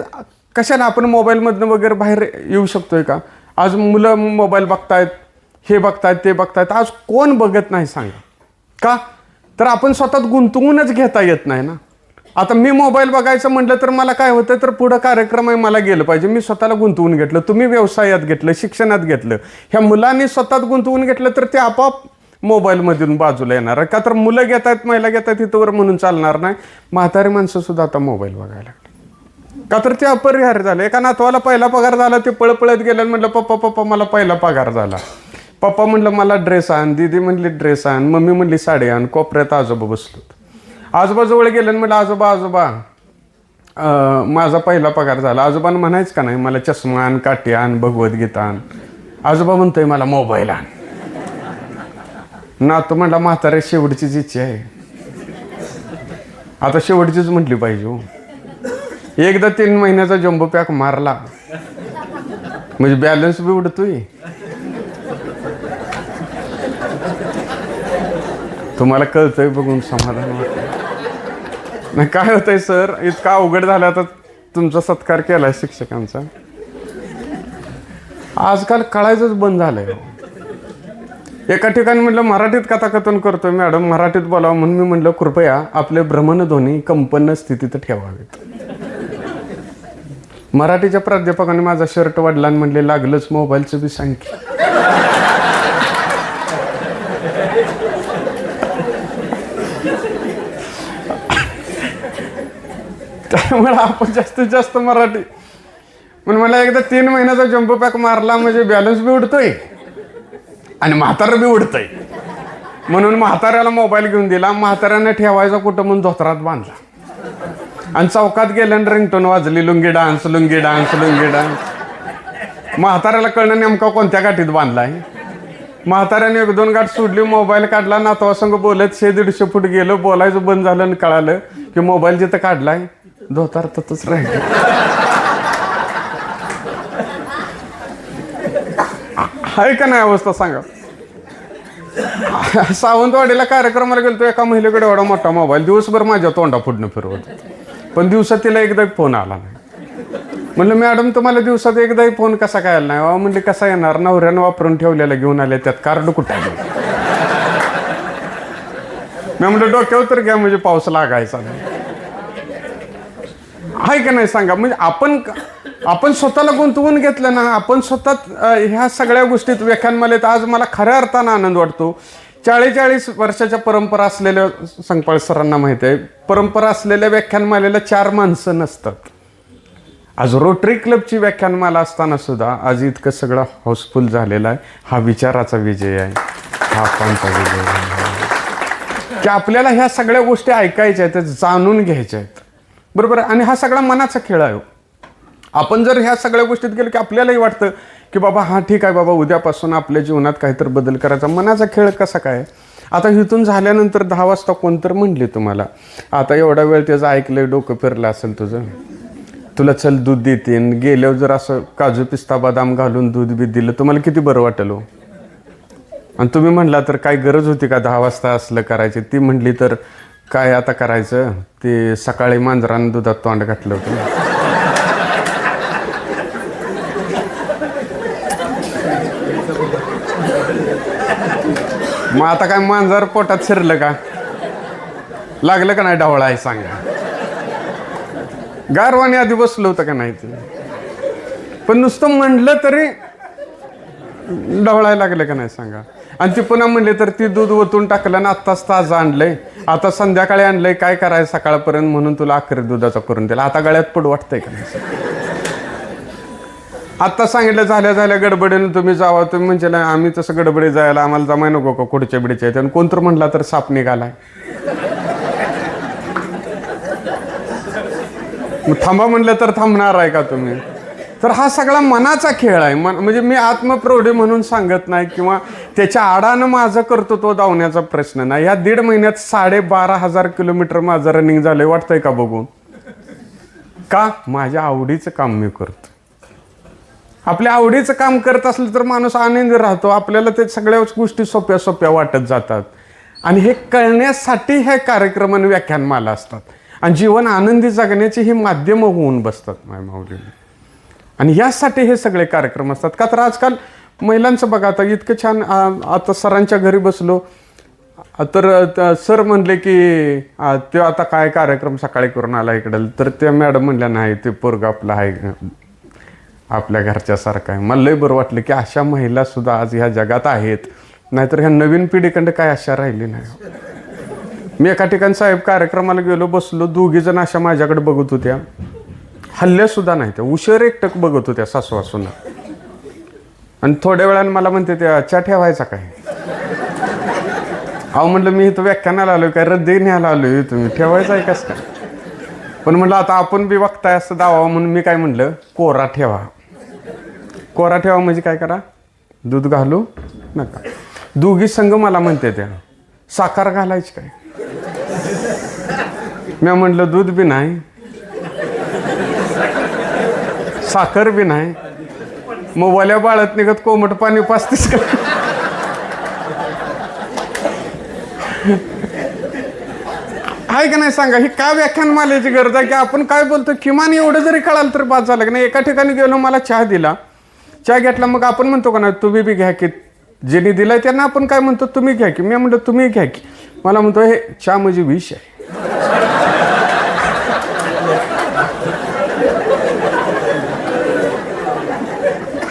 A: कशाला आपण मोबाईलमधनं वगैरे बाहेर येऊ शकतोय का? आज मुलं मोबाईल बघतायत, हे बघतायत, ते बघतायत. आज कोण बघत नाही सांगा का? तर आपण स्वतःत गुंतवूनच घेता येत नाही ना. आता मी मोबाईल बघायचं म्हटलं तर मला काय होतं, तर पुढं कार्यक्रम आहे मला गेलं पाहिजे, मी स्वतःला गुंतवून घेतलं. तुम्ही व्यवसायात घेतलं, शिक्षणात घेतलं, ह्या मुलांनी स्वतःत गुंतवून घेतलं तर ते आपोआप मोबाईलमधून बाजूला येणार. का तर मुलं घेत आहेत, महिला घेत आहेत, इथंवर म्हणून चालणार नाही. म्हातारी माणसं सुद्धा आता मोबाईल बघायला लागले. का तर ते अपरिहार्य झालं. एका नातवाला पहिला पगार झाला, ते पळपळत गेलं, म्हटलं पप्पा पप्पा मला पहिला पगार झाला. पप्पा म्हटलं मला ड्रेस आण, दीदी म्हणली ड्रेस आण, मम्मी म्हणली साडी आण. कोपऱ्यात आजोबा बसलो. आजोबाजवळ गेलं आणि म्हटलं आजोबा आजोबा माझा पहिला पगार झाला. आजोबानं म्हणायचं का नाही मला चष्मा आण, काठी आण, भगवद्गीता आण. आजोबा म्हणतोय मला मोबाईल आण. नातू म्हटला म्हाताऱ्या शेवटचीच इच्छा आहे, आता शेवटचीच म्हटली पाहिजे हो. एकदा 3 महिन्याचा जम्बो पॅक मारला म्हणजे बॅलन्स बी उडतोय. तुम्हाला कळतंय बघून समाधान वाटतं नाही. काय होतंय सर, इतका अवघड झाला. आता तुमचा सत्कार केलाय शिक्षकांचा, आजकाल कळायचंच बंद झालंय. एका ठिकाणी म्हटलं मराठीत कथाकथन करतोय मॅडम, मराठीत बोलावं म्हणून मी म्हटलं कृपया आपले भ्रमणध्वनी कंपन स्थितीत ठेवावेत. मराठीच्या प्राध्यापकाने माझा शर्ट वाढला आणि म्हणले लागलंच मोबाईलचं बी सांग. त्यामुळे आपण जास्तीत जास्त मराठी म्हणून मला एकदा 3 महिन्याचा जम्बो पॅक मारला म्हणजे बॅलन्स बी उडतोय आणि म्हातारं बी उडतंय. म्हणून म्हाताऱ्याला मोबाईल घेऊन दिला. म्हाताऱ्याने ठेवायचा कुठं म्हणून धोत्रात बांधला आणि चौकात गेलं आणि रिंगटोन वाजली, lungi dance, lungi dance, lungi dance. म्हाताऱ्याला कळणं नेमका कोणत्या गाठीत बांधलाय. म्हाताऱ्याने 1-2 गाठ सोडली, मोबाईल काढला, नातवासंग बोलत 100-150 फूट गेलं. बोलायचं बंद झालं आणि कळालं की मोबाईल जिथं काढलाय धोतार ततच राहिलं. आहे का नाही अवस्था सांगा. सावंतवाडीला कार्यक्रमाला गेलो, एका महिलेकडे एवढा मोठा मोबाईल, दिवसभर माझ्या तोंडा फुडणं फिरवत. पण दिवसात तिला एकदा फोन आला नाही. म्हणलं मॅडम तुम्हाला दिवसात एकदाही फोन कसा काय आला नाही? म्हणजे कसा येणार, नवऱ्यानं वापरून ठेवलेला घेऊन आले, त्यात कार्ड कुठे आहे? मी म्हणलं डोक्यावर तर घ्या म्हणजे पाऊस लागायचा नाही. आहे का नाही सांगा. म्हणजे आपण स्वतःला गुंतवून घेतलं ना, आपण स्वतः ह्या सगळ्या गोष्टीत व्याख्यानमालेत आज मला खऱ्या अर्थानं आनंद वाटतो. 40-40 वर्षाच्या परंपरा असलेल्या, संकपाळ सरांना माहिती आहे, परंपरा असलेल्या व्याख्यानमालेला 4 माणसं नसतात. आज रोटरी क्लबची व्याख्यानमाला असताना सुद्धा आज इतकं सगळं हाऊसफुल झालेलं आहे. हा विचाराचा विजय आहे, हा आपांचा विजय आहे की आपल्याला ह्या सगळ्या गोष्टी ऐकायच्या आहेत, जाणून घ्यायच्या आहेत, बरोबर. आणि हा सगळा मनाचा खेळ आहे. आपण जर ह्या सगळ्या गोष्टीत गेलो की आपल्यालाही वाटतं की बाबा हा ठीक आहे बाबा, उद्यापासून आपल्या जीवनात काहीतरी बदल करायचा. मनाचा खेळ कसा काय? आता इथून झाल्यानंतर 10 वाजता कोणतर म्हणले तुम्हाला आता एवढा वेळ त्याचं ऐकलं, डोकं फिरलं असेल तुझं, तुला चल दूध देते, गेल्यावर जर असं काजू पिस्ता बदाम घालून दूध बी दिलं, तुम्हाला किती बरं वाटेल हो? आणि तुम्ही म्हणला तर काय गरज होती का 10 वाजता असलं करायची? ती म्हटली तर काय आता करायचं, ते सकाळी मांजरानं दुधात तोंड घातलं होतं. मग आता काय मांजर पोटात शिरलं का? लागलं का नाही ढवळा आहे सांगा? गारवाने आधी बसलं होतं का नाही ते? पण नुसतं म्हणलं तरी ढवळायला लागलं का नाही सांगा? आणि ती पुन्हा म्हणले तर ती दूध ओतून टाकलं ना, आत्ताच ताजं आणलंय, आता संध्याकाळी आणलंय, काय करायचं सकाळपर्यंत म्हणून तुला अखेर दुधाचा करून दिला. आता गळ्यात पड वाटतंय का नाही? आत्ता सांगितलं झाल्या गडबडीनं तुम्ही जावा. तुम्ही म्हणजे ना आम्ही तसं गडबडी जायला आम्हाला जमाय नको का कुठच्या बिडीच्या आहेत. आणि कोणतर म्हणला तर साप निघालाय, मग थांबा म्हणलं तर थांबणार आहे का तुम्ही? तर हा सगळा मनाचा खेळ आहे. म्हणजे मी आत्मप्रौढी म्हणून सांगत नाही किंवा त्याच्या आडानं माझं कर्तृत्व दावण्याचा प्रश्न नाही. या 1.5 महिन्यात 12,500 किलोमीटर माझं रनिंग झालंय. वाटतंय का बघून? का? माझ्या आवडीचं काम मी करतो. आपल्या आवडीचं काम करत असलं तर माणूस आनंदी राहतो. आपल्याला ते सगळ्याच गोष्टी सोप्या सोप्या वाटत जातात. आणि हे कळण्यासाठी हे कार्यक्रम आणि व्याख्यानमाला असतात. आणि जीवन आनंदी जगण्याची ही माध्यमं होऊन बसतात माय माऊलीने. आणि यासाठी हे सगळे कार्यक्रम असतात. का तर आजकाल महिलांचं बघा, आता इतकं छान. आता सरांच्या घरी बसलो तर सर म्हणले की ते आता काय कार्यक्रम सकाळी करून आला इकडं. तर त्या मॅडम म्हणल्या नाही ते पोरगं आपलं आहे, आपल्या घरच्यासारखं आहे. मला लय बरं वाटलं की अशा महिला सुद्धा आज ह्या जगात आहेत. नाहीतर ह्या नवीन पिढीकडं काय आशा राहिली नाही. मी एका ठिकाणी साहेब कार्यक्रमाला गेलो, बसलो, 2 जण अशा माझ्याकडे बघत होत्या, हल्ल्या सुद्धा नाही. त्या उशीर एकटक बघत होत्या सासू वासून. आणि थोड्या वेळाने मला म्हणते त्या चहा ठेवायचा काय? अहो म्हटलं मी इथं व्याख्यानाला आलोय काय, रद्दी न्यायला आलोय, तुम्ही ठेवायचं आहे कसं काय? पण म्हटलं आता आपण बी बघताय असं दावा म्हणून मी काय म्हटलं, कोरा ठेवा. कोरा ठेवा म्हणजे काय करा, दूध घालू नका. 2 संघ मला म्हणते त्या साखर घालायची काय? मी म्हटलं दूध बी नाही, साखर बी नाही, मग वल्या बाळत निघत कोमट पाणी पाचतीस का? आहे का नाही सांगा? ही का व्याख्यानमालेची गरज आहे की आपण काय बोलतो किमान एवढं जरी कळालं तर बाद झालं की नाही. एका ठिकाणी गेलो, मला चहा दिला, चहा घेतला, मग आपण म्हणतो का नाही तुम्ही बी घ्या की, ज्यांनी दिलाय त्यांना आपण काय म्हणतो तुम्ही घ्या की. मी म्हणतो तुम्ही घ्या की. मला म्हणतो हे चहा म्हणजे विष आहे.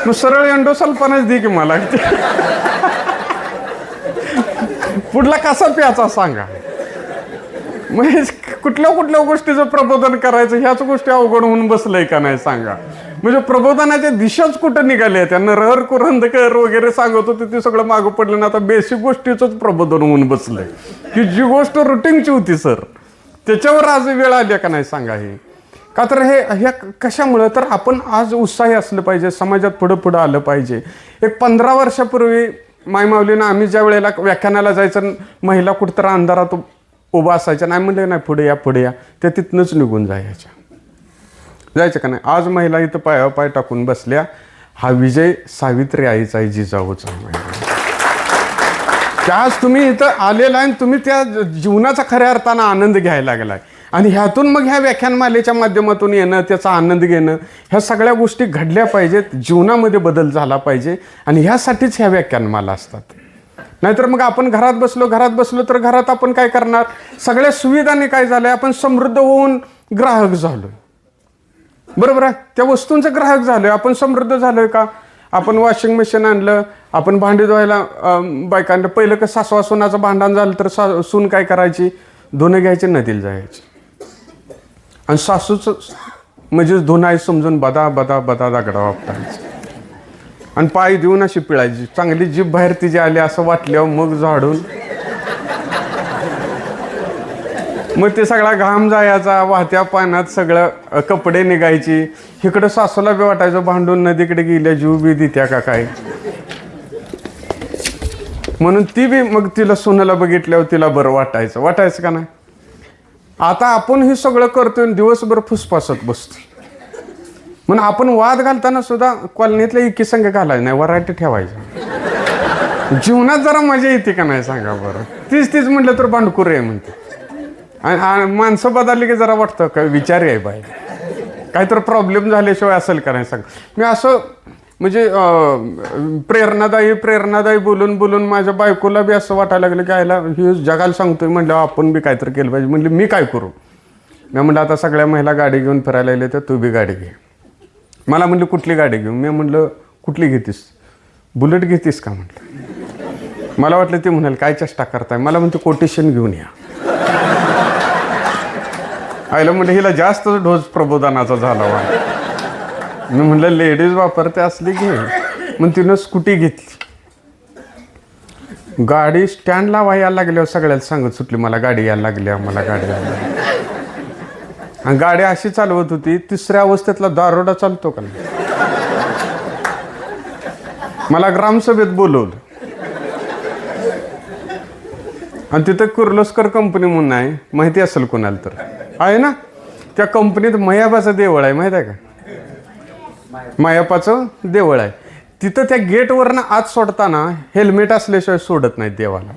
A: मग सरळ एंडोसल्फानच दे की मला. पुढला कसा प्याचा सांगा. म्हणजे कुठल्या गोष्टीचं प्रबोधन करायचं ह्याच गोष्टी अवघड होऊन बसलंय का नाही सांगा. म्हणजे प्रबोधनाच्या दिशाच कुठं निघाल्या. त्यांना रहर कुरंदकर वगैरे सांगत होते ते सगळं मागं पडलं ना. आता बेसिक गोष्टीचंच प्रबोधन होऊन बसलंय की जी गोष्ट रुटीनची होती सर त्याच्यावर आज वेळ आली का नाही सांगा. हे का तर ह्या कशामुळं तर आपण आज उत्साही असलं पाहिजे, समाजात पुढं आलं पाहिजे. एक 15 वर्षापूर्वी मायमाऊलीनं आम्ही ज्या वेळेला व्याख्यानाला जायचं, महिला कुठंतरी अंधारात उभा असायच्या, नाही म्हणले नाही पुढे या, त्या तिथनंच निघून जायचं का नाही. आज महिला इथं पाय टाकून बसल्या. हा विजय सावित्री आईचा आहे, जिजाऊचा. त्याच तुम्ही इथं आलेला आहे, तुम्ही त्या जीवनाचा खऱ्या अर्थानं आनंद घ्यायला लागलाय. आणि ह्यातून मग ह्या व्याख्यानमालेच्या माध्यमातून येणं, त्याचा आनंद घेणं, ह्या सगळ्या गोष्टी घडल्या पाहिजेत. जीवनामध्ये बदल झाला पाहिजे. आणि ह्यासाठीच ह्या व्याख्यानमाला असतात. नाहीतर मग आपण घरात बसलो तर घरात आपण काय करणार, सगळ्या सुविधांनी काय झालंय, आपण समृद्ध होऊन ग्राहक झालोय. बरोबर आहे, त्या वस्तूंचं ग्राहक झालोय. आपण समृद्ध झालोय का? आपण वॉशिंग मशीन आणलं, आपण भांडी धुवायला बायकांना पहिलं कसं सासवा सुनाचं भांडण झालं तर सून काय करायची, धुणं घ्यायची, नदीला जायची. आणि सासूचं म्हणजे धुणं आहे समजून बदा दगडा वापरायचं आणि पाय देऊन अशी पिळायची. चांगली जीभ बाहेर तिची आली असं वाटल्यावर मग झाडून मग ते सगळा घाम जायचा, वाहत्या पाण्यात सगळं कपडे निघायची. इकडं सासूला बी वाटायचं भांडून नदीकडे गेल्या जीव बी देत्या का काय. म्हणून ती बी मग तिला सोनाला बघितल्यावर तिला बरं वाटायचं का नाही. आता आपण हे सगळं करतोय, दिवसभर फुसफासत बसतो. म्हणून आपण वाद घालताना सुद्धा कॉलनीतल्या एकी संघ घालायचं नाही, व्हरायटी ठेवायचं. जीवनात जरा मजा येते का नाही सांगा बरं. तीच म्हटलं तर भांडकुर आहे म्हणते. आणि माणसं बदलली की जरा वाटतं काय विचारी आहे बाई, काहीतरी प्रॉब्लेम झाल्याशिवाय असेल का नाही सांग. मी असं म्हणजे प्रेरणादायी बोलून माझ्या बायकोला बी असं वाटायला लागलं की आयला हे जगाला सांगतोय म्हटलं आपण बी काहीतरी केलं पाहिजे. म्हणले मी काय करू. मी म्हटलं आता सगळ्या महिला गाडी घेऊन फिरायला येईल तर तू बी गाडी घे. मला म्हणलं कुठली गाडी घेऊ. मी म्हटलं कुठली घेतीस, बुलेट घेतीस का म्हटलं. मला वाटलं ते म्हणाल काय चेष्टा करताय. मला म्हणते कोटेशन घेऊन या. आयला म्हणलं हिला जास्त ढोस प्रबोधनाचा झाला वा. मी म्हटलं लेडीज वापरते असली घे. मग तिनं स्कूटी घेतली. गाडी स्टँडला यायला लागल्यावर सगळ्याला सांगत सुटली मला गाडी यायला लागली, मला गाडी यायला लागली. आणि गाडी अशी चालवत होती, तिसऱ्या अवस्थेतला दारोडा चालतो का नाही. मला ग्रामसभेत बोलवलं आणि तिथं किर्लोस्कर कंपनी म्हणून आहे, माहिती असेल कोणाला तर आहे ना. त्या कंपनीत मयाबाचं देवळ आहे, माहित आहे का. मायापाचं देवळ आहे. तिथं त्या गेटवरनं आत सोडताना हेल्मेट असल्याशिवाय सोडत नाहीत देवाला.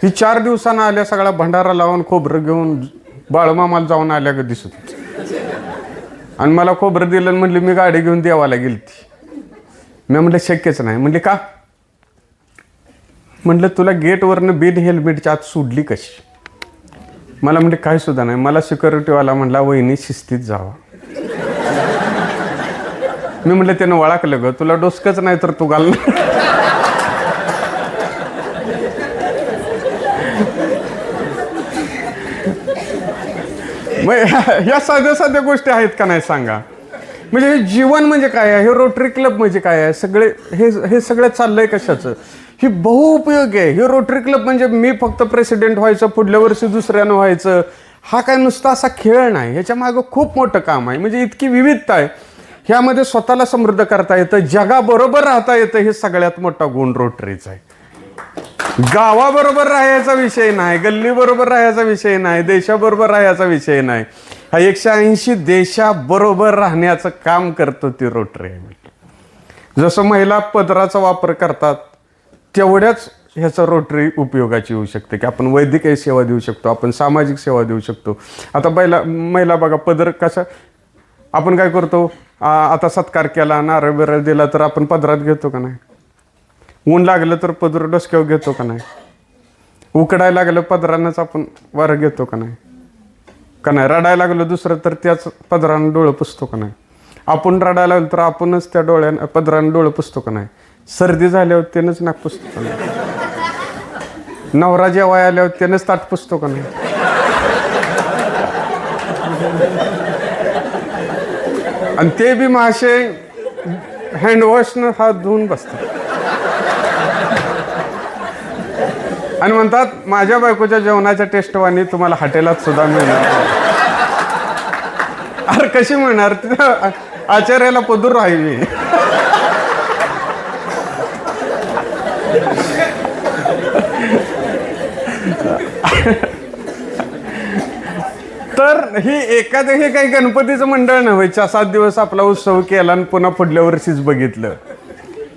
A: ही 4 दिवसानं आल्या सगळा भंडारा लावून खोबरं घेऊन बाळूमामाला जाऊन आल्या का दिसत होती. आणि मला खोबरं दिलं म्हणली मी गाडी घेऊन देवाला गेलती. मी म्हटलं शक्यच नाही. म्हणले का. म्हटलं तुला गेटवरनं बिन हेल्मेटच्या आत सोडली कशी. मला म्हणजे काही सुद्धा नाही. मला सिक्युरिटीवाला म्हणला वहिनी शिस्तीत जावा. मी म्हटलं त्यानं ओळखलं ग, तुला डोसकच नाही तर तू घाल. मग ह्या साध्या गोष्टी आहेत का नाही सांगा. म्हणजे हे जीवन म्हणजे काय आहे, हे रोटरी क्लब म्हणजे काय आहे, सगळे हे सगळं चाललंय कशाचं. ही बहुउपयोगी आहे. हे रोटरी क्लब म्हणजे मी फक्त प्रेसिडेंट व्हायचं, पुढल्या वर्षी दुसऱ्यानं व्हायचं, हा काय नुसता असा खेळ नाही. ह्याच्या मागं खूप मोठं काम आहे. म्हणजे इतकी विविधता आहे. ह्यामध्ये स्वतःला समृद्ध करता येतं, जगाबरोबर राहता येतं. हे सगळ्यात मोठा गुण रोटरीचा आहे. गावाबरोबर राहायचा विषय नाही, गल्लीबरोबर राहायचा विषय नाही, देशाबरोबर राहायचा विषय नाही. हा 180 देशाबरोबर राहण्याचं काम करतो ती रोटरी आहे. जसं महिला पदराचा वापर करतात तेवढ्याच ह्याचा रोटरी उपयोगाची होऊ शकते. की आपण वैद्यकीय सेवा देऊ शकतो, आपण सामाजिक सेवा देऊ शकतो. आता महिला बघा पदर कसा आपण काय करतो. आता सत्कार केला, नारळ बिरळ दिला तर आपण पदरात घेतो का नाही. ऊन लागलं तर पदर डोसक्यावर घेतो का नाही. उकडायला लागलं पदरानंच आपण वारं घेतो का नाही. रडायला लागलं दुसरं तर त्याच पदरानं डोळं पुसतो का नाही. आपण रडायला लागलं तर आपणच त्या पदरानं डोळं पुसतो का नाही. सर्दी झाल्यावर त्यानंच नाक पुसतो का नाही. नवरा जेवाय आल्यावर त्यानंच ताट पुसतो का नाही. आणि ते बी मासे हँडवॉशनं हात धुवून बसतात. आणि म्हणतात माझ्या बायकोच्या जेवणाच्या टेस्टवानी तुम्हाला हॉटेलात सुद्धा मिळणार. अरे कशी म्हणणार, आचार्याला पदूर आहे मी. तर हे काही गणपतीचं मंडळ नव्हे. 4-7 दिवस आपला उत्सव केला आणि पुन्हा पुढल्या वर्षीच बघितलं.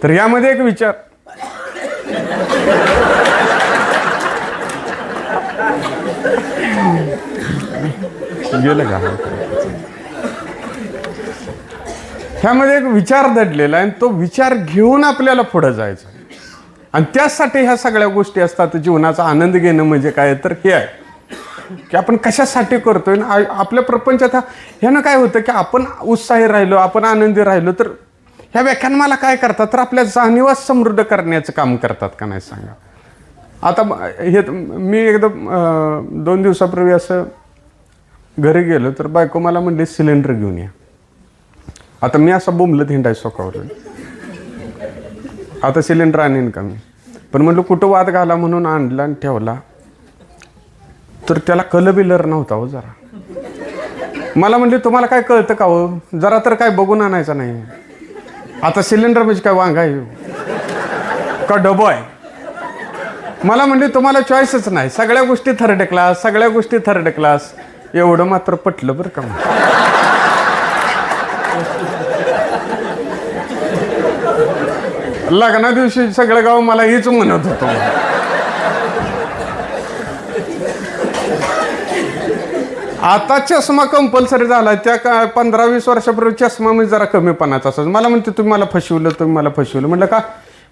A: तर यामध्ये एक विचार गेलं का. ह्यामध्ये एक विचार दडलेला आहे. तो विचार घेऊन आपल्याला पुढे जायचं. आणि त्यासाठी ह्या सगळ्या गोष्टी असतात. जीवनाचा आनंद घेणं म्हणजे काय तर हे आहे की आपण कशासाठी करतोय. आपल्या प्रपंचात ह्यानं काय होतं की आपण उत्साही राहिलो, आपण आनंदी राहिलो तर ह्या व्याख्यानमाला काय करतात तर आपल्या जाणीवा समृद्ध करण्याचं काम करतात का नाही सांगा. आता हे मी एकदम 2 दिवसापूर्वी असं घरी गेलो तर बायको मला म्हणली सिलेंडर घेऊन या. आता मी असं बोंबलत हिंडाय सोकावलं. आता सिलेंडर आणीन का मी. पण म्हटलं कुठं वाद घाला म्हणून आणला आणि ठेवला तर त्याला कलबिलर नव्हता हो जरा. मला म्हणले तुम्हाला काय कळतं का हो, जरा तर काय बघून आणायचं नाही. आता सिलेंडर म्हणजे काय वांगा आहे का डबो आहे. मला म्हणले तुम्हाला चॉईसच नाही, सगळ्या गोष्टी थर्ड क्लास. एवढं मात्र पटलं बरं का. लग्ना दिवशी सगळं गाव मला हीच म्हणत होतो. आता चष्मा कंपल्सरी झाला. त्या 15-20 वर्षापूर्वी चष्मा म्हणजे जरा कमीपणाचा असायचा. मला म्हणते तुम्ही मला फसवलं, तुम्ही मला फसवलं. म्हटलं का?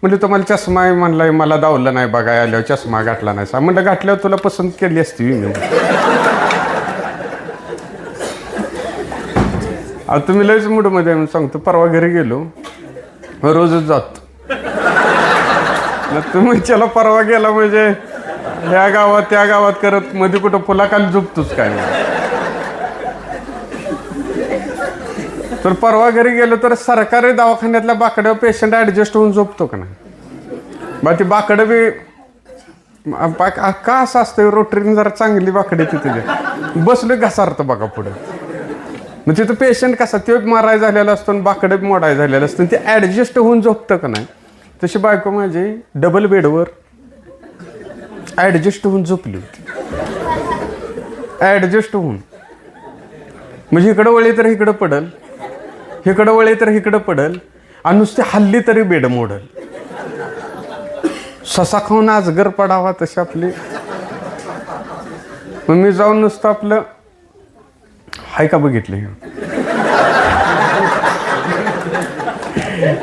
A: म्हणजे तुम्हाला चष्मा आहे म्हणलाय, मला दावलं नाही बघाय आल्यावर, चष्मा घातला नाही सा. म्हटलं घातल्यावर तुला पसंत केली असती मी. आता तुम्ही लयच मूडमध्ये सांगतो. परवा घरी गेलो, रोजच जातो. तुम्ही चला परवा गेला म्हणजे ह्या गावात त्या गावात करत मध्ये कुठं फुलाखाली झोपतोच काय नाही. तर परवा घरी गेलो तर सरकारी दवाखान्यातल्या बाकड्या पेशंट ॲडजस्ट होऊन झोपतो का नाही? बा ती बाकडं बी का असं असतं, रोटरीने जरा चांगली बाकडे तिथे बसलो घसारतं बघा पुढं. मग तिथं पेशंट कसा ते माराय झालेला असतो आणि बाकडे मोडाय झालेलं असतं, ते ॲडजस्ट होऊन झोपतं का नाही? तशी बायको माझी डबल बेडवर ॲडजस्ट होऊन झोपली होती. ॲडजस्ट होऊन म्हणजे इकडं वळी तर इकडं पडल, इकडं वळी तर इकडं पडल, आणि नुसती हल्ली तरी बेड मोडल. ससा खाऊन आजगर पडावा तशी आपली. मग मी जाऊन नुसतं आपलं हाय का बघितले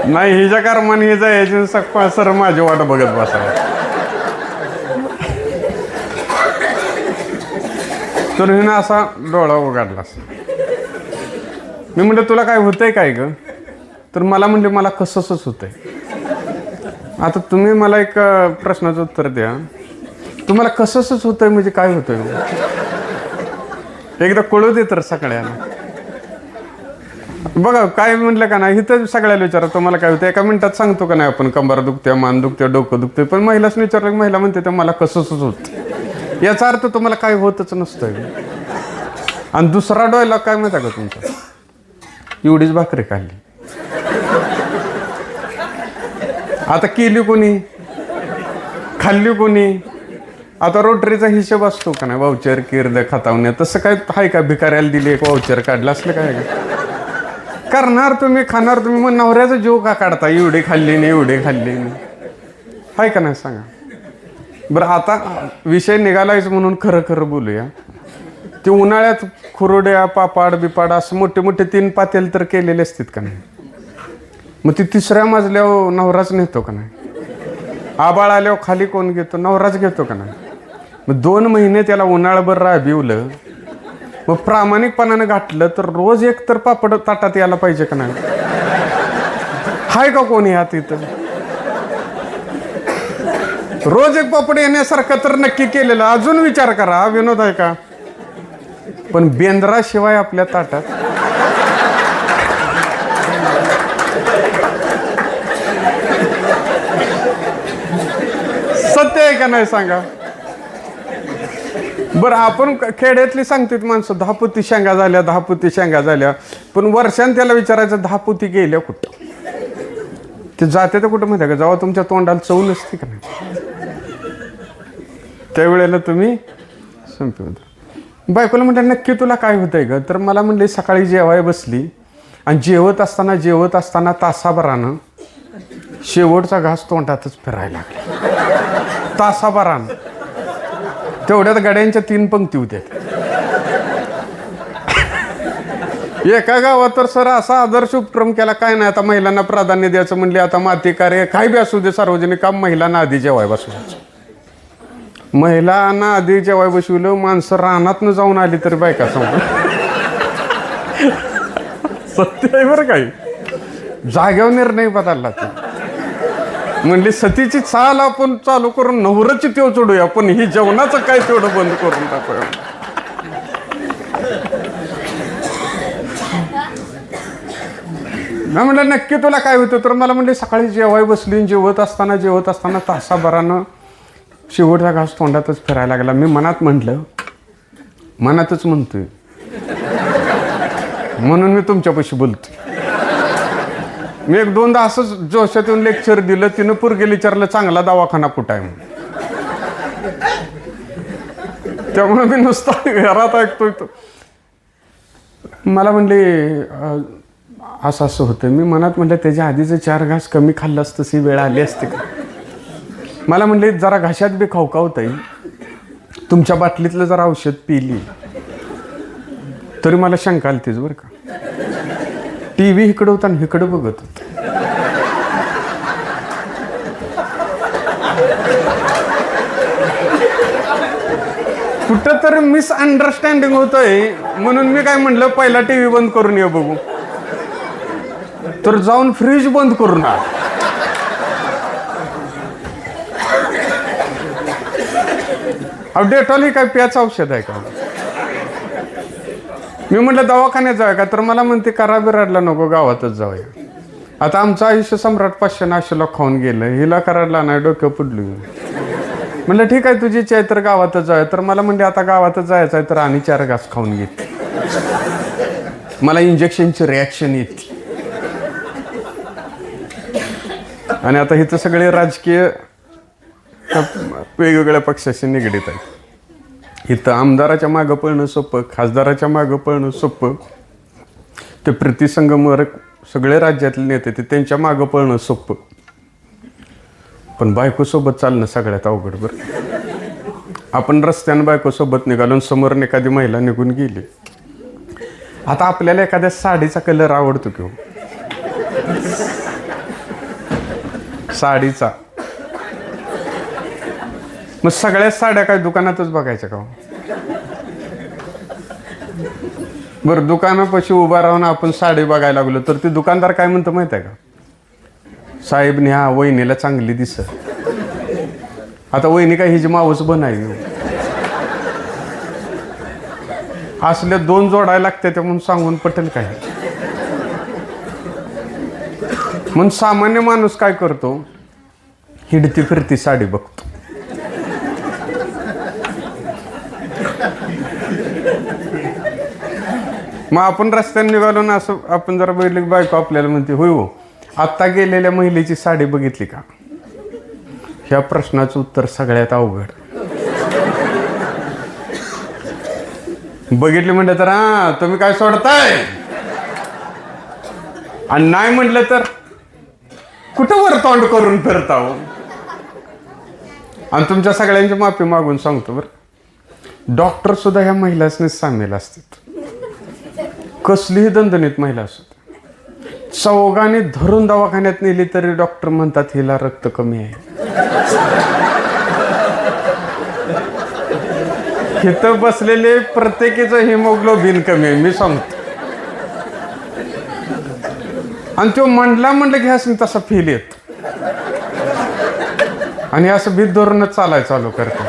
A: नाही, हिच्या कर्माने हे जायचे सगळं सर माझी वाट बघत बसावं. तर हिनं असा डोळा उघडला. मी म्हणलं तुला काय होतंय काय ग? तर मला म्हणले मला कसंच होतंय. आता तुम्ही मला एक प्रश्नाचं उत्तर द्या, तुम्हाला कसंच होतंय म्हणजे काय होतंय? एकदा कळू दे तर सगळ्यांना. बघा काय म्हटलं का नाही, इथं सगळ्याला विचारा तुम्हाला काय होतं, एका मिनिटात सांगतो का नाही आपण, कंबर दुखते, मान दुखते, डोकं दुखते. पण महिलाच विचारलं की महिला म्हणते तर मला कसंच होत. याचा अर्थ तुम्हाला काय होतच नसतं. आणि दुसरा डोळा काय माहिती का तुमचा, एवढीच भाकरी खाल्ली. आता केली कोणी, खाल्ली कोणी? आता रोटरीचा हिशोब असतो का नाही, वाउचर किर्द खातावण्या. तसं काय आहे का? भिकाऱ्याला दिली एक वाउचर काढलं असलं काय करणार तुम्ही, खाणार तुम्ही. मग नवऱ्याचा जीव का काढता? एवढी खाल्ली नाही, एवढी खाल्ली नाही, आहे का नाही सांगा बरं. आता विषय निघालायच म्हणून खरं खरं बोलूया. ते उन्हाळ्यात खुरोड्या, पापाड बिपाड असं मोठे मोठे 3 पातेल तर केलेले असतात का नाही? मग ती 3ऱ्या मजल्यावर नवराच नेतो का नाही? आबाळ आल्यावर खाली कोण घेतो? नवराच घेतो का नाही? मग 2 महिने त्याला उन्हाळभर राबिवलं, मग प्रामाणिकपणानं घातलं तर रोज एक तर पापड ताटात यायला पाहिजे का नाही? हाय का कोणी ह्यात इथं? रोज एक पापड येण्यासारखं तर नक्की केलेलं. अजून विचार करा, हा विनोद आहे का? पण बेंद्राशिवाय आपल्या ताटात सत्य आहे का नाही सांगा बरं. आपण खेड्यातली सांगतात माणसं 10 पोती शेंगा झाल्या, 10 पोती शेंगा झाल्या. पण वर्षान त्याला विचारायचं 10 पोती गेल्या कुठं? ते जाते तर कुठं माहिती आहे का? जेव्हा तुमच्या तोंडाला चव नसते का नाही, त्यावेळेला तुम्ही संपवता. बायकोला म्हणतात नक्की तुला काय होतंय ग? तर मला म्हणले सकाळी जेवाय बसली आणि जेवत असताना तासाभरानं शेवटचा घास तोंडातच फिरायला लागला. तासाभरानं. तेवढ्यात गाड्यांच्या 3 पंक्ती होत्या. एका गावात तर सर असा आदर्श उपक्रम केला, काय नाही आता महिलांना प्राधान्य द्यायचं म्हणले. आता माती कार्य काय बी असू दे, सार्वजनिक काम, महिलांना आधी जेवाय बसवायचं. महिलांना आधी जेवाय बसवलं. माणसं रानातनं जाऊन आली तरी बायका सांगू सत्य आहे बरं. काही जाग्यावर निर्णय बदलला. ते म्हणली सतीची चाल आपण चालू करून नवऱ्याची तेव चढूया, पण ही जेवणाचं काय तेवढं बंद करून टाकूया. मी म्हणलं नक्की तुला काय होतं? तर मला म्हणले सकाळी जेवाय बसली, जेवत असताना तासाभरानं शेवटचा घास तोंडातच फिरायला लागला. मी मनातच म्हणतोय म्हणून मी तुमच्यापाशी बोलतोय. मी 1-2दा असंच जोशात येऊन लेक्चर दिलं. तिनं पोरगेला विचारलं चांगला दवाखाना कुठं आहे म्हणून. त्यामुळे मी नुसता घरात ऐकतोय तो. मला म्हणले असं असं होतं. मी मनात म्हटलं त्याच्या आधीचं 4 घास कमी खाल्लं असतं तशी वेळ आली असते का. मला म्हणले जरा घशात बी खवकावता येईल, तुमच्या बाटलीतलं जरा औषध पिली तरी मला शंका आली तीच बरं का. TV इकडं होता आणि इकडं बघत होत. कुठं तर मिसअंडरस्टँडिंग होतंय म्हणून मी काय म्हटलं पहिला TV बंद करून ये बघू. तर जाऊन फ्रीज बंद करून आ. डेटॉल ही काय प्याचं औषध आहे का. मी म्हटलं दवाखान्यात जाऊया का, तर मला म्हणते करा बिराडला नको, गावातच जाऊया. आता आमचं आयुष्य सम्राट 500 नाशेला खाऊन गेलं, हिला कराडला नाही, डोक्या पडली. म्हटलं ठीक आहे तुझी इच्छा आहे तर गावातच जाऊया. तर मला म्हणते आता गावातच जायचं आहे तर आणि 4 घास खाऊन घेते, मला इंजेक्शनची रिॲक्शन येते. आणि आता इथं सगळे राजकीय वेगवेगळ्या पक्षाशी निगडीत आहेत. इथं आमदाराच्या मागं पळणं सोपं, खासदाराच्या मागं पळणं सोपं, ते प्रतिसंगमवर सगळे राज्यातले नेते ते त्यांच्या मागं पळणं सोपं, पण बायकोसोबत चालणं सगळ्यात अवघड. बरं आपण रस्त्यानं बायकोसोबत निघालो, समोर एखादी महिला निघून गेली. आता आपल्याला एखाद्या साडीचा कलर आवडतो किंवा साडीचा, मग सगळ्याच साड्या काय दुकानातच बघायच्या का. बरं दुकानापाशी उभा राहून आपण साडी बघायला लागलो तर ते दुकानदार काय म्हणतो माहिती आहे का, साहेब न्या वहिनीला चांगली दिसत. आता वहिनी काय हिची मावस बनावी, असले 2 जोडायला लागते ते म्हणून सांगून पटेल काय. म्हणून सामान्य माणूस काय करतो, हिडती फिरती साडी बघतो. मग आपण रस्त्याने निघालो ना, असं आपण जरा बघितलं की बायको आपल्याला म्हणते होय हो आत्ता गेलेल्या महिलेची साडी बघितली का. ह्या प्रश्नाचं उत्तर सगळ्यात अवघड. बघितली म्हटलं तर हा तुम्ही काय सोडताय, आणि नाही म्हटलं तर कुठं वर तोंड करून फिरता हो. आणि तुमच्या सगळ्यांची माफी मागून सांगतो बरं, डॉक्टर सुद्धा ह्या महिलांनी सामील असतात. कसलीही दणदणीत महिला असतात, चौघांनी धरून दवाखान्यात नेली तरी डॉक्टर म्हणतात हिला रक्त कमी आहे. इथं बसलेले प्रत्येकीचं हिमोग्लोबिन कमी आहे मी सांगतो. आणि तो म्हणलं की असं तसा फील येत, आणि असं भीत धरूनच चालायला चालू करतो.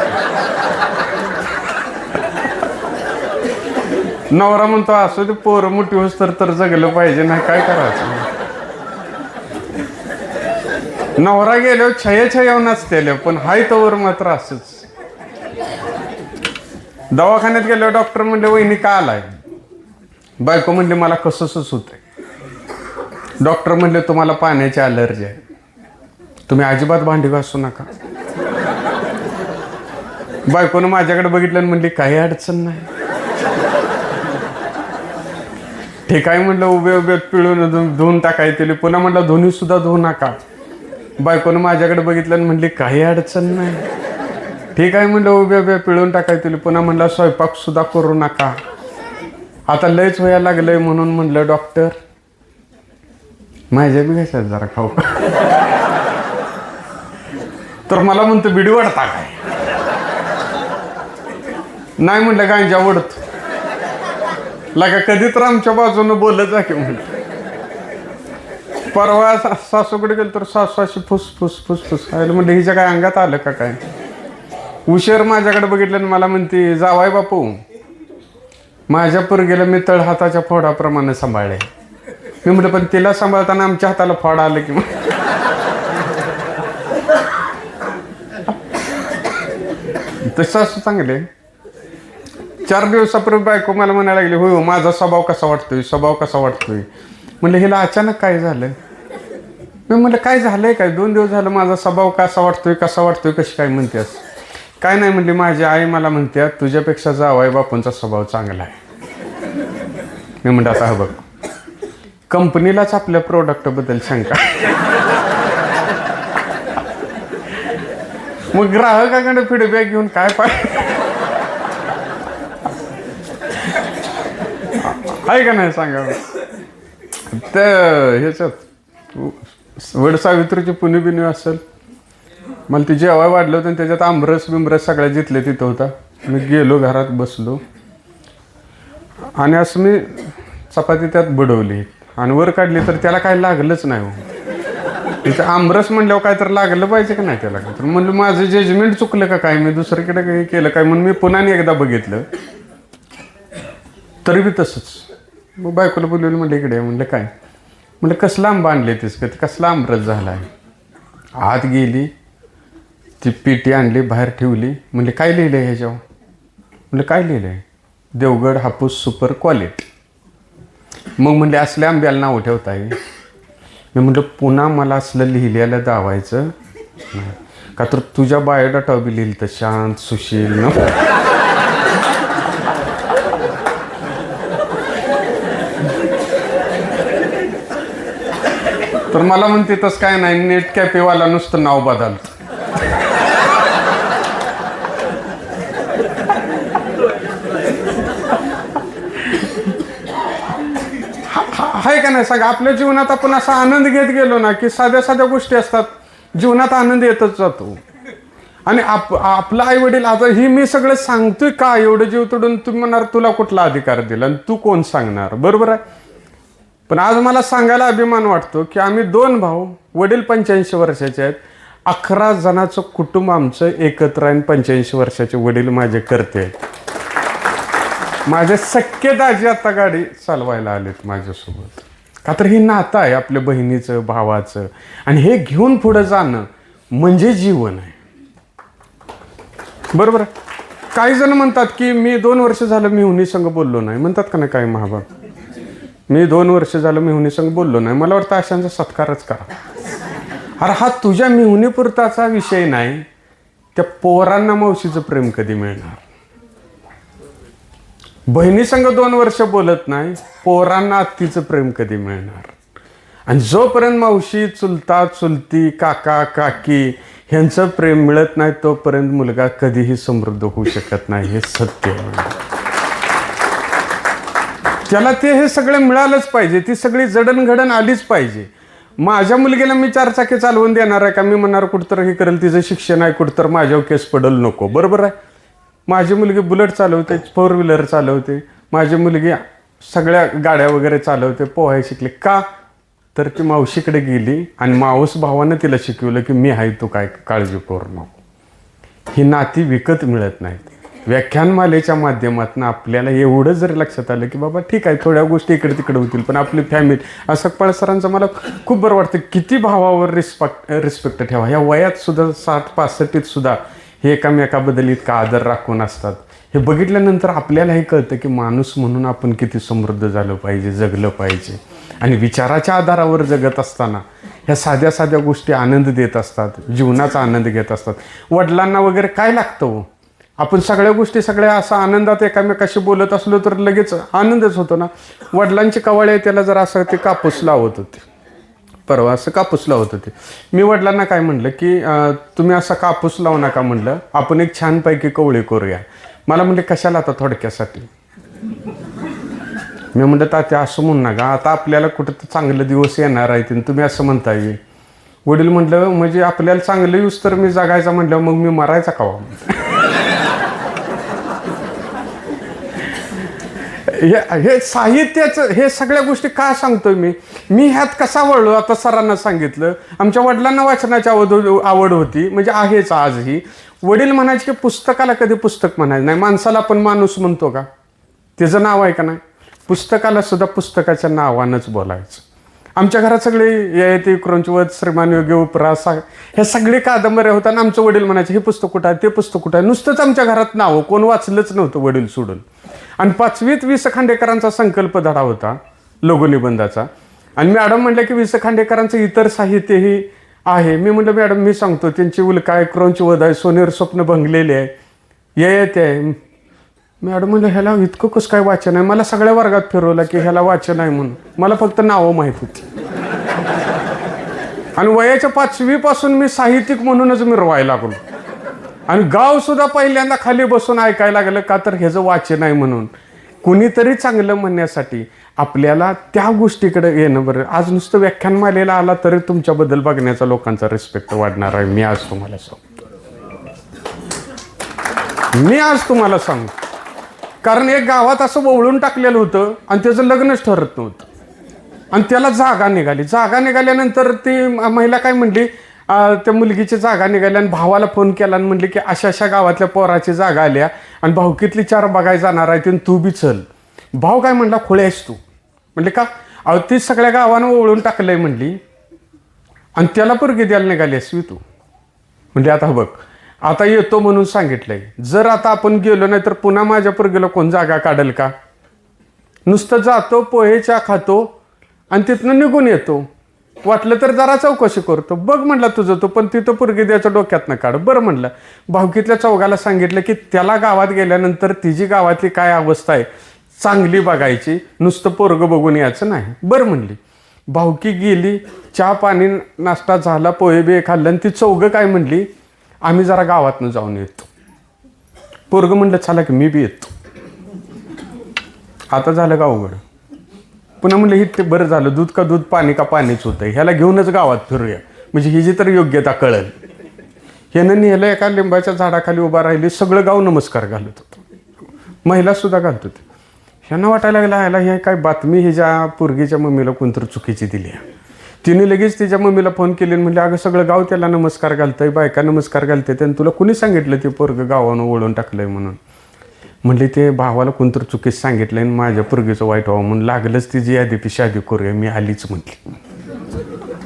A: नवरा म्हणतो असं ते पोरं मोठी होस तर जगलं पाहिजे, नाही काय करायचं. नवरा गेलो छया नसतेले, पण हाय तोवर मात्र असंच. दवाखान्यात गेलो, डॉक्टर म्हणले वहिनी का आलाय, बायको म्हणले मला कसंच होतंय. डॉक्टर म्हणले तुम्हाला पाण्याची ॲलर्जी आहे, तुम्ही अजिबात भांडी घासू नका. बायकोनं माझ्याकडे बघितलं आणि म्हणली काही अडचण नाही. ठीक आहे म्हटलं, उभे पिळून धुवून टाकायचे. पुन्हा म्हटलं धुनी सुद्धा धुवू नका. बायकोनं माझ्याकडे बघितलं आणि म्हणली काही अडचण नाही. ठीक आहे म्हटलं, उभे पिळून टाकायचे. पुन्हा म्हटलं स्वयंपाक सुद्धा करू नका. आता लयच व्हायला लागलंय म्हणून म्हटलं डॉक्टर माझ्या बी घ्यायच्यात जरा खाऊ. तर मला म्हणतो बिडी वाढता काय. नाही म्हटलं गांजा वडत लागा, कधी तर आमच्या बाजूनं बोलत जा की म्हणलं. परवा सासूकडे गेलो तर सासू अशी फुसफुस आलं. म्हणलं हिच्या काय अंगात आलं का काय. उशीर माझ्याकडे बघितलं आणि मला म्हणते जावाय बापू माझ्या पोरगीला मी तळहाताच्या फोडाप्रमाणे सांभाळले. मी म्हटलं पण तिला सांभाळताना आमच्या हाताला फोड आलं की. तसं असं चांगले. 4 दिवसापूर्वी बायको मला म्हणायला लागली होय माझा स्वभाव कसा वाटतोय. म्हणलं हिला अचानक काय झालं. मी म्हटलं काय झालंय काय, 2 दिवस झालं माझा स्वभाव कसा वाटतोय कशी काय म्हणतेस. काय नाही म्हणली, माझी आई मला म्हणते तुझ्यापेक्षा जावाय बापूंचा स्वभाव चांगला आहे. मी म्हणलं आता हा बघ कंपनीलाच आपल्या प्रोडक्टबद्दल शंका. मग ग्राहकाकडे फीडबॅक घेऊन काय पाहिजे आहे का नाही सांगा. त्या ह्याच्यात वड सावित्रीची पुणे बिनी असेल, मला ती जेव्हा वाढलं होतं त्याच्यात आमरस बिमरस सगळ्या जिथले तिथं होता. मी गेलो घरात बसलो आणि असं मी चपाती त्यात बुडवली आणि वर काढली तर त्याला काय लागलंच नाही. हो तिथं आमरस म्हणल्यावर काय तर लागलं पाहिजे का नाही त्याला. तर म्हणलं माझं जजमेंट चुकलं का काय, मी दुसरीकडे काही केलं काय म्हणून मी पुन्हा एकदा बघितलं तरी बी तसंच. मग बायकोला बोलवलं, म्हणलं इकडे. म्हणलं काय, म्हणलं कसला आंबा आणले तेच का, कसला आमरस झाला आहे. आत गेली, ती पेटी आणली बाहेर ठेवली. म्हणले काय लिहिलं आहे ह्याच्यावर. म्हणलं काय लिहिलं आहे, देवगड हापूस सुपर क्वालिटी. मग म्हणले असल्या आंब्याला नाव ठेवता आहे. मी म्हटलं पुन्हा मला असलं लिहिलेलं दावायचं नाही का, तर तुझ्या बायोडाटा बी लिहिलं तर शांत सुशील न. तर मला म्हणते तसं काय नाही, नेट कॅफेवाला नुसतं नाव बदलतं. आहे का नाही सांगा. आपल्या जीवनात आपण असा आनंद घेत गेलो ना की साध्या साध्या गोष्टी असतात, जीवनात आनंद येतच जातो. आणि आपला आई वडील, आता ही मी सगळं सांगतोय का, एवढं जीव तोडून तुम्ही म्हणणार तुला कुठला अधिकार दिला आणि तू कोण सांगणार, बरोबर आहे. पण आज मला सांगायला अभिमान वाटतो की आम्ही 2 भाऊ, वडील 85 वर्षाचे आहेत, 11 जणांचं कुटुंब आमचं एकत्र आहे. 85 वर्षाचे वडील माझे करते आहेत. माझे सख्खे दाजी आता गाडी चालवायला आलेत माझ्यासोबत. का तर हे नातं आहे आपल्या बहिणीचं भावाचं, आणि हे घेऊन पुढं जाणं म्हणजे जीवन आहे, बरोबर आहे. काही जण म्हणतात की मी 2 वर्ष झालं मिहुनी संग बोललो नाही, म्हणतात का नाही काही महाभाग. मी 2 वर्ष झालं मिहुनी संग बोललो नाही. मला वाटतं अशांचा सत्कारच करा. अरे हा तुझ्या मिहुनीपुरताचा विषय नाही, त्या पोरांना मावशीचं प्रेम कधी मिळणार. बहिणी संग 2 वर्ष बोलत नाही, पोरांना आत्तीचं प्रेम कधी मिळणार. आणि जोपर्यंत मावशी, चुलता चुलती, काका काकी ह्यांचं प्रेम मिळत नाही तोपर्यंत मुलगा कधीही समृद्ध होऊ शकत नाही. हे सत्य आहे. त्याला हे सगळं मिळालंच पाहिजे, ती सगळी जडणघडण आलीच पाहिजे. माझ्या मुलगीला मी 4 चाकी चालवून देणार आहे का, मी म्हणणार कुठतर हे करेल, तिचं शिक्षण आहे कुठतर माझ्यावर केस पडल नको, बरोबर आहे. माझी मुलगी बुलेट चालवते, 4 व्हीलर चालवते, माझी मुलगी सगळ्या गाड्या वगैरे चालवते, पोहाय शिकली का, तर ती मावशीकडे गेली आणि मावस भावानं तिला शिकवलं की मी आहे, तू काय काळजी करू नको. ही नाती विकत मिळत नाहीत. व्याख्यानमालेच्या माध्यमातून आपल्याला एवढं जरी लक्षात आलं की बाबा ठीक आहे, थोड्या गोष्टी इकडे तिकडे होतील, पण आपली फॅमिली, असं पळसरांचं मला खूप बरं वाटतं. किती भावावर रिस्पेक्ट ठेवा. ह्या वयात सुद्धा 60-65 सुद्धा हे एकामेकाबद्दल इतका आदर राखून असतात. हे बघितल्यानंतर आपल्याला हे कळतं की माणूस म्हणून आपण किती समृद्ध झालं पाहिजे, जगलं पाहिजे. आणि विचाराच्या आधारावर जगत असताना ह्या साध्या साध्या गोष्टी आनंद देत असतात, जीवनाचा आनंद घेत असतात. वडिलांना वगैरे काय लागतं हो, आपण सगळ्या गोष्टी सगळ्या असं आनंदात एकामेकाशी बोलत असलो तर लगेच आनंदच होतो ना. वडिलांची कवाळे आहे, त्याला जर असं ते कापूस लावत होते, परवा असं कापूस लावत होते. मी वडिलांना काय म्हणलं की तुम्ही असा कापूस लावू नका, म्हणलं आपण एक छानपैकी कवळी करूया. मला म्हणले कशाला, आता थोडक्यासाठी. मी म्हणलं तात्या असं म्हणू नका, आता आपल्याला कुठं तर चांगले दिवस येणार आहेत आणि तुम्ही असं म्हणता येईल. वडील म्हटलं म्हणजे आपल्याला चांगलं यूज तर मी जगायचं म्हटलं, मग मी मरायचा कावा. हे साहित्याचं, हे सगळ्या गोष्टी का सांगतोय मी ह्यात कसा वळलो. आता सरांना सांगितलं, आमच्या वडिलांना वाचनाची आवड होती, म्हणजे आहेच आजही. वडील म्हणायचे की पुस्तकाला कधी पुस्तक म्हणायचं नाही, माणसाला पण माणूस म्हणतो का, त्याचं नाव आहे का नाही. पुस्तकाला सुद्धा पुस्तकाच्या नावानंच बोलायचं. आमच्या घरात सगळे ययाती क्रंचवत, श्रीमान योगी उपरास, हे सगळे कादंबऱ्या होत्या. आणि आमचं वडील म्हणायचे हे पुस्तक कुठं आहे, ते पुस्तक कुठं आहे. नुसतंच आमच्या घरात नावं, कोण वाचलंच नव्हतं वडील सोडून. आणि 5वीत वि. स. खांडेकरांचा संकल्प धडा होता लघुनिबंधाचा. आणि मॅडम म्हटलं की वि. स. खांडेकरांचं इतर साहित्यही आहे. मी म्हटलं मॅडम मी सांगतो, त्यांची उल्का आहे, क्रंचवध आहे, सोनेर स्वप्न भंगलेले आहे, ययाती आहे. मॅडम म्हणलं ह्याला इतकं कसं काय वाचन आहे. मला सगळ्या वर्गात फिरवलं की ह्याला वाचन आहे म्हणून. मला फक्त नावं माहीत होती. आणि वयाच्या 5वी पासून मी साहित्यिक म्हणूनच मिरवायला लागलो. आणि गाव सुद्धा पहिल्यांदा खाली बसून ऐकायला लागलं, का तर ह्याचं वाचन आहे म्हणून. कुणीतरी चांगलं म्हणण्यासाठी आपल्याला त्या गोष्टीकडे येणं बरं. आज नुसतं व्याख्यानमालेला आला तरी तुमच्याबद्दल बघण्याचा लोकांचा रिस्पेक्ट वाढणार आहे. मी आज तुम्हाला सांगतो. कारण एक गावात असं वळून टाकलेलं होतं आणि त्याचं लग्नच ठरत नव्हतं. आणि त्याला जागा निघाल्यानंतर ती महिला काय म्हणली, त्या मुलगीची जागा निघाली आणि भावाला फोन केला आणि म्हणली की अशा अशा गावातल्या पोराची जागा आल्या आणि भाऊकीतली 4 बघायला जाणार आहे आणि तू बी चल. भाऊ काय म्हणला, खोळे आहेस तू. म्हणले का? अहो ती सगळ्या गावानं ओळून टाकलंय म्हणली आणि त्याला पोरगी द्यायला निघाली असवी तू. म्हणजे आता बघ, आता येतो म्हणून सांगितलंय. जर आता आपण गेलो नाही तर पुन्हा माझ्या पोरगीला कोण जागा काढेल का? नुसतं जातो, पोहे चहा खातो आणि तिथनं निघून येतो. वाटलं तर जरा चौकशी करतो. बघ म्हणलं तुझं तो, पण तिथं पोरगी द्यायचं डोक्यातनं काढ. बरं म्हणलं. भाऊकीतल्या चौघाला सांगितलं की त्याला गावात गेल्यानंतर तिची गावातली काय अवस्था आहे चांगली बघायची, नुसतं पोरगं बघून यायचं नाही. बरं म्हणली. भाऊकी गेली, चहा पाणी नाश्ता झाला, पोहे बिहे खाल्लं आणि ती चौघं काय म्हणली, आम्ही जरा गावातनं जाऊन येतो. पोरगं म्हणलं चला की मी बी येतो. आता झालं का अवघड. पुन्हा म्हणलं हे ते बरं झालं, दूध का दूध, पाणी का पाणीच होतंय, ह्याला घेऊनच गावात फिरूया म्हणजे हिची तर योग्यता कळेल. ह्यानं नेलं, एका लिंबाच्या झाडाखाली उभा राहिली, सगळं गाव नमस्कार घालत होतं, महिला सुद्धा घालत होती. ह्यांना वाटायला लागला ह्याला हे काय बातमी हिच्या पोरगीच्या मम्मीला कोणतरी चुकीची दिली आहे. तिने लगेच तिच्या मम्मीला फोन केली म्हणजे अगं सगळं गाव त्याला नमस्कार घालतंय, बायका नमस्कार घालते, आणि तुला कुणी सांगितलं ते पोरगं गावानं ओढून टाकलंय म्हणून. म्हणली ते भावाला कोणतरी चुकीच सांगितलंय आणि माझ्या पोरगीचं वाईट व्हावं म्हणून लागलंच तिची यादी शादी करूया. मी आलीच म्हटली.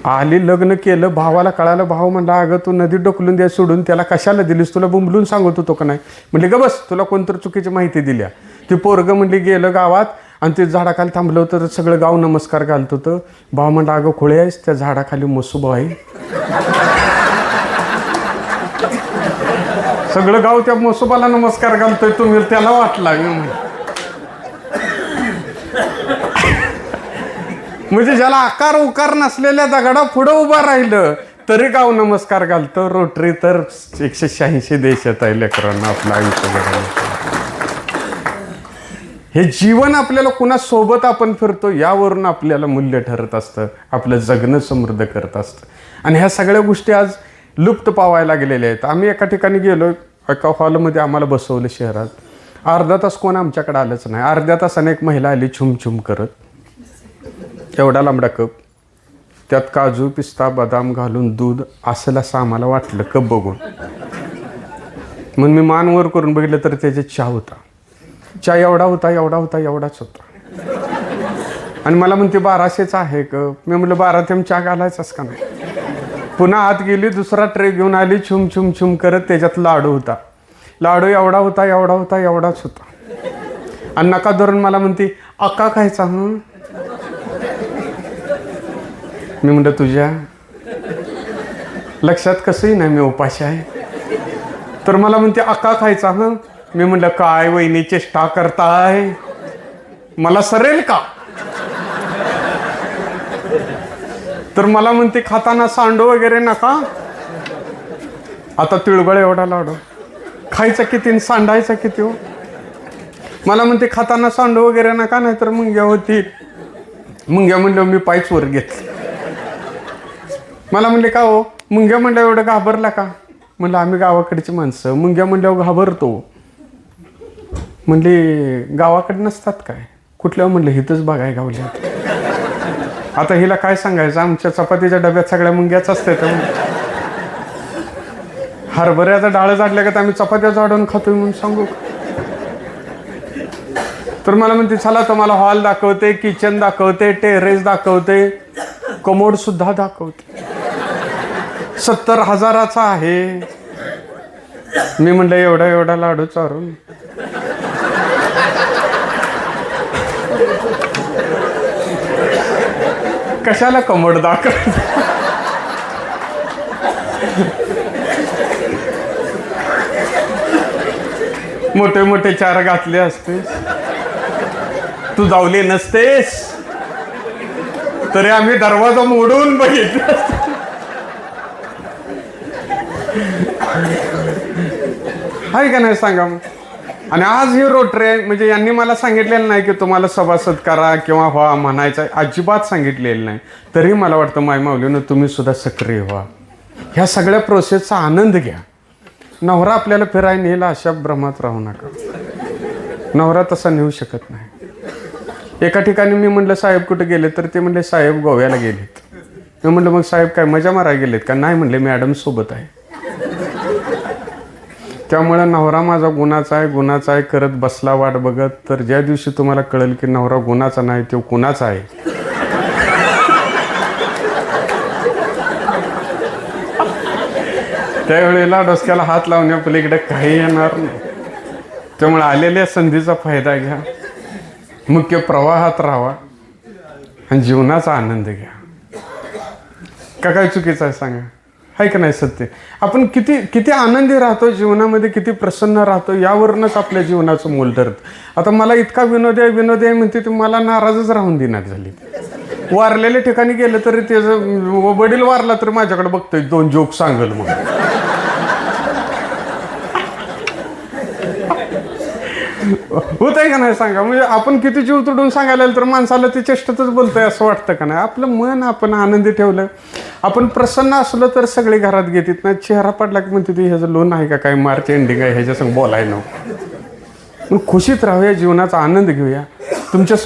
A: आली, लग्न केलं. भावाला कळालं. भाव म्हणला अगं तू नदीत ढकलून द्या सोडून, त्याला कशाला दिलीस, तुला बुंबलून सांगत होतो का नाही. म्हणले ग बस, तुला कोणतरी चुकीची माहिती दिल्या. ती पोरगं म्हणली गेलं गावात आणि ते झाडाखाली थांबलं होतं तर सगळं गाव नमस्कार घालत होतं. भाव म्हणला अगं खोळे आहेस, त्या झाडाखाली मसुबा आहे. सगळं गाव त्या मसुबाला नमस्कार घालतोय, तुम्ही त्याला वाटला. म्हणजे ज्याला आकार उकार नसलेल्या दगडा पुढं उभा राहिलं तरी गाव नमस्कार घालतं. रोटरी तर 186 देशात आहे लेकरांना आपलं आयुष्य घडवलं. हे जीवन आपल्याला कुणासोबत आपण फिरतो यावरून आपल्याला मूल्य ठरत असतं, आपलं जगणं समृद्ध करत असतं. आणि ह्या सगळ्या गोष्टी आज लुप्त पावायला गेलेल्या आहेत. आम्ही एका ठिकाणी गेलो, एका हॉलमध्ये आम्हाला बसवलं शहरात. अर्धा तास कोण आमच्याकडे आलंच नाही. अर्ध्या तासाने एक महिला आली छुम करत, एवढा लांबडा कप, त्यात काजू पिस्ता बदाम घालून दूध असेल असं आम्हाला वाटलं कप बघून. मग मी मान वर करून बघितलं तर त्याच्यात चहा होता. चहा एवढाच होता. आणि मला म्हणते 1200चा आहे कप. मी म्हटलं 12 थेंब चहा घालायचाच का नाही. पुन्हा आत गेली, दुसरा ट्रे घेऊन आली, छुम करत. त्याच्यात लाडू होता. लाडू एवढाच होता. आणि नका धरून मला म्हणते अक्का खायचा. मी म्हणलं तुझ्या लक्षात कसंही नाही मी उपाशी आहे. तर मला म्हणते अक्का खायचा. मी म्हणलं काय वहिनी चेष्टा करताय, मला सरेल का. तर मला म्हणते खाताना सांडो वगैरे नका. आता तिळगुळ एवढा लाडू खायचा किती आणि सांडायचा किती हो. मला म्हणते खाताना सांडो वगैरे नका, नाही तर मुंग्या होती. मुंग्या म्हणलं मी पायच वर घेतली. मला म्हणले का हो मुंग्या म्हणलं एवढं घाबरला का. म्हणलं आम्ही गावाकडची माणसं, मुंग्या म्हणल्यावर घाबरतो. म्हणले गावाकडे नसतात काय. कुठल्या म्हणलं हिथंच बघाय गावल्यात. आता हिला काय सांगायचं, आमच्या चपातीच्या डब्यात सगळ्या मुंग्याच असतात. हरभऱ्याचा डाळ झाडल्या का आम्ही चपात्या झाडून खातोय म्हणून सांगू. तर मला म्हणते चला तुम्हाला हॉल दाखवते, किचन दाखवते, टेरेस दाखवते, कमोड सुद्धा दाखवते. 70,000चा आहे. मी म्हणलं एवढा लाडू चारून. कशाला कमोड दाखव. मोठे मोठे 4 घातले असतेस, तू जावली नसतेस तरी आम्ही दरवाजा मोडून बघितला. आहे का नाही सांगा मग. आणि आज ही रोटरी आहे, म्हणजे यांनी मला सांगितलेलं नाही की तुम्हाला सभासद करा किंवा व्हा म्हणायचं, अजिबात सांगितलेलं नाही. तरी मला वाटतं माय माऊलीनं तुम्ही सुद्धा सक्रिय व्हा, ह्या सगळ्या प्रोसेसचा आनंद घ्या. नवरा आपल्याला फिरायला नेला अशा भ्रमात राहू नका. नवरा तसा नेऊ शकत नाही. एका ठिकाणी मी म्हटलं साहेब कुठे गेले, तर ते म्हणले साहेब गोव्याला गेलेत. मी म्हटलं मग साहेब काय मजा मारायला गेलेत का? नाही म्हणले मॅडम सोबत आहे. त्यामुळे नवरा माझा गुणाचा आहे, गुणाचा आहे करत बसला वाट बघत, तर ज्या दिवशी तुम्हाला कळेल की नवरा गुणाचा नाही तो कुणाचा आहे, त्यावेळेला डोसक्याला हात लावण्यापलीकडे काही येणार नाही. त्यामुळे आलेल्या संधीचा फायदा घ्या, मुख्य प्रवाहात राहावा आणि जीवनाचा आनंद घ्या. का काय चुकीचं आहे सांगा? आहे का नाही सत्य? आपण किती किती आनंदी राहतो जीवनामध्ये, किती प्रसन्न राहतो, यावरूनच आपल्या जीवनाचं मोल ठरतं. आता मला इतका विनोद आहे म्हणते ते मला नाराजच राहून देण्यात झाली. वारलेल्या ठिकाणी गेलं तरी त्याचं वडील वारला तर माझ्याकडे बघतोय 2 जोक सांगल मग. होत आहे का नाही सांगा? म्हणजे आपण किती जीव तोडून सांगायला तर माणसाला ती चेष्टातच बोलतोय असं वाटतं का नाही? आपलं मन आपण आनंदी ठेवलं, आपण प्रसन्न असलो तर सगळे घरात घेतात ना. चेहरा पडला की म्हणते ती ह्याचं लोन आहे का काय, मार्च एंडिंग आहे, ह्याच्या संग बोलाय नको. खुशीत राहूया, जीवनाचा आनंद घेऊया. तुमच्या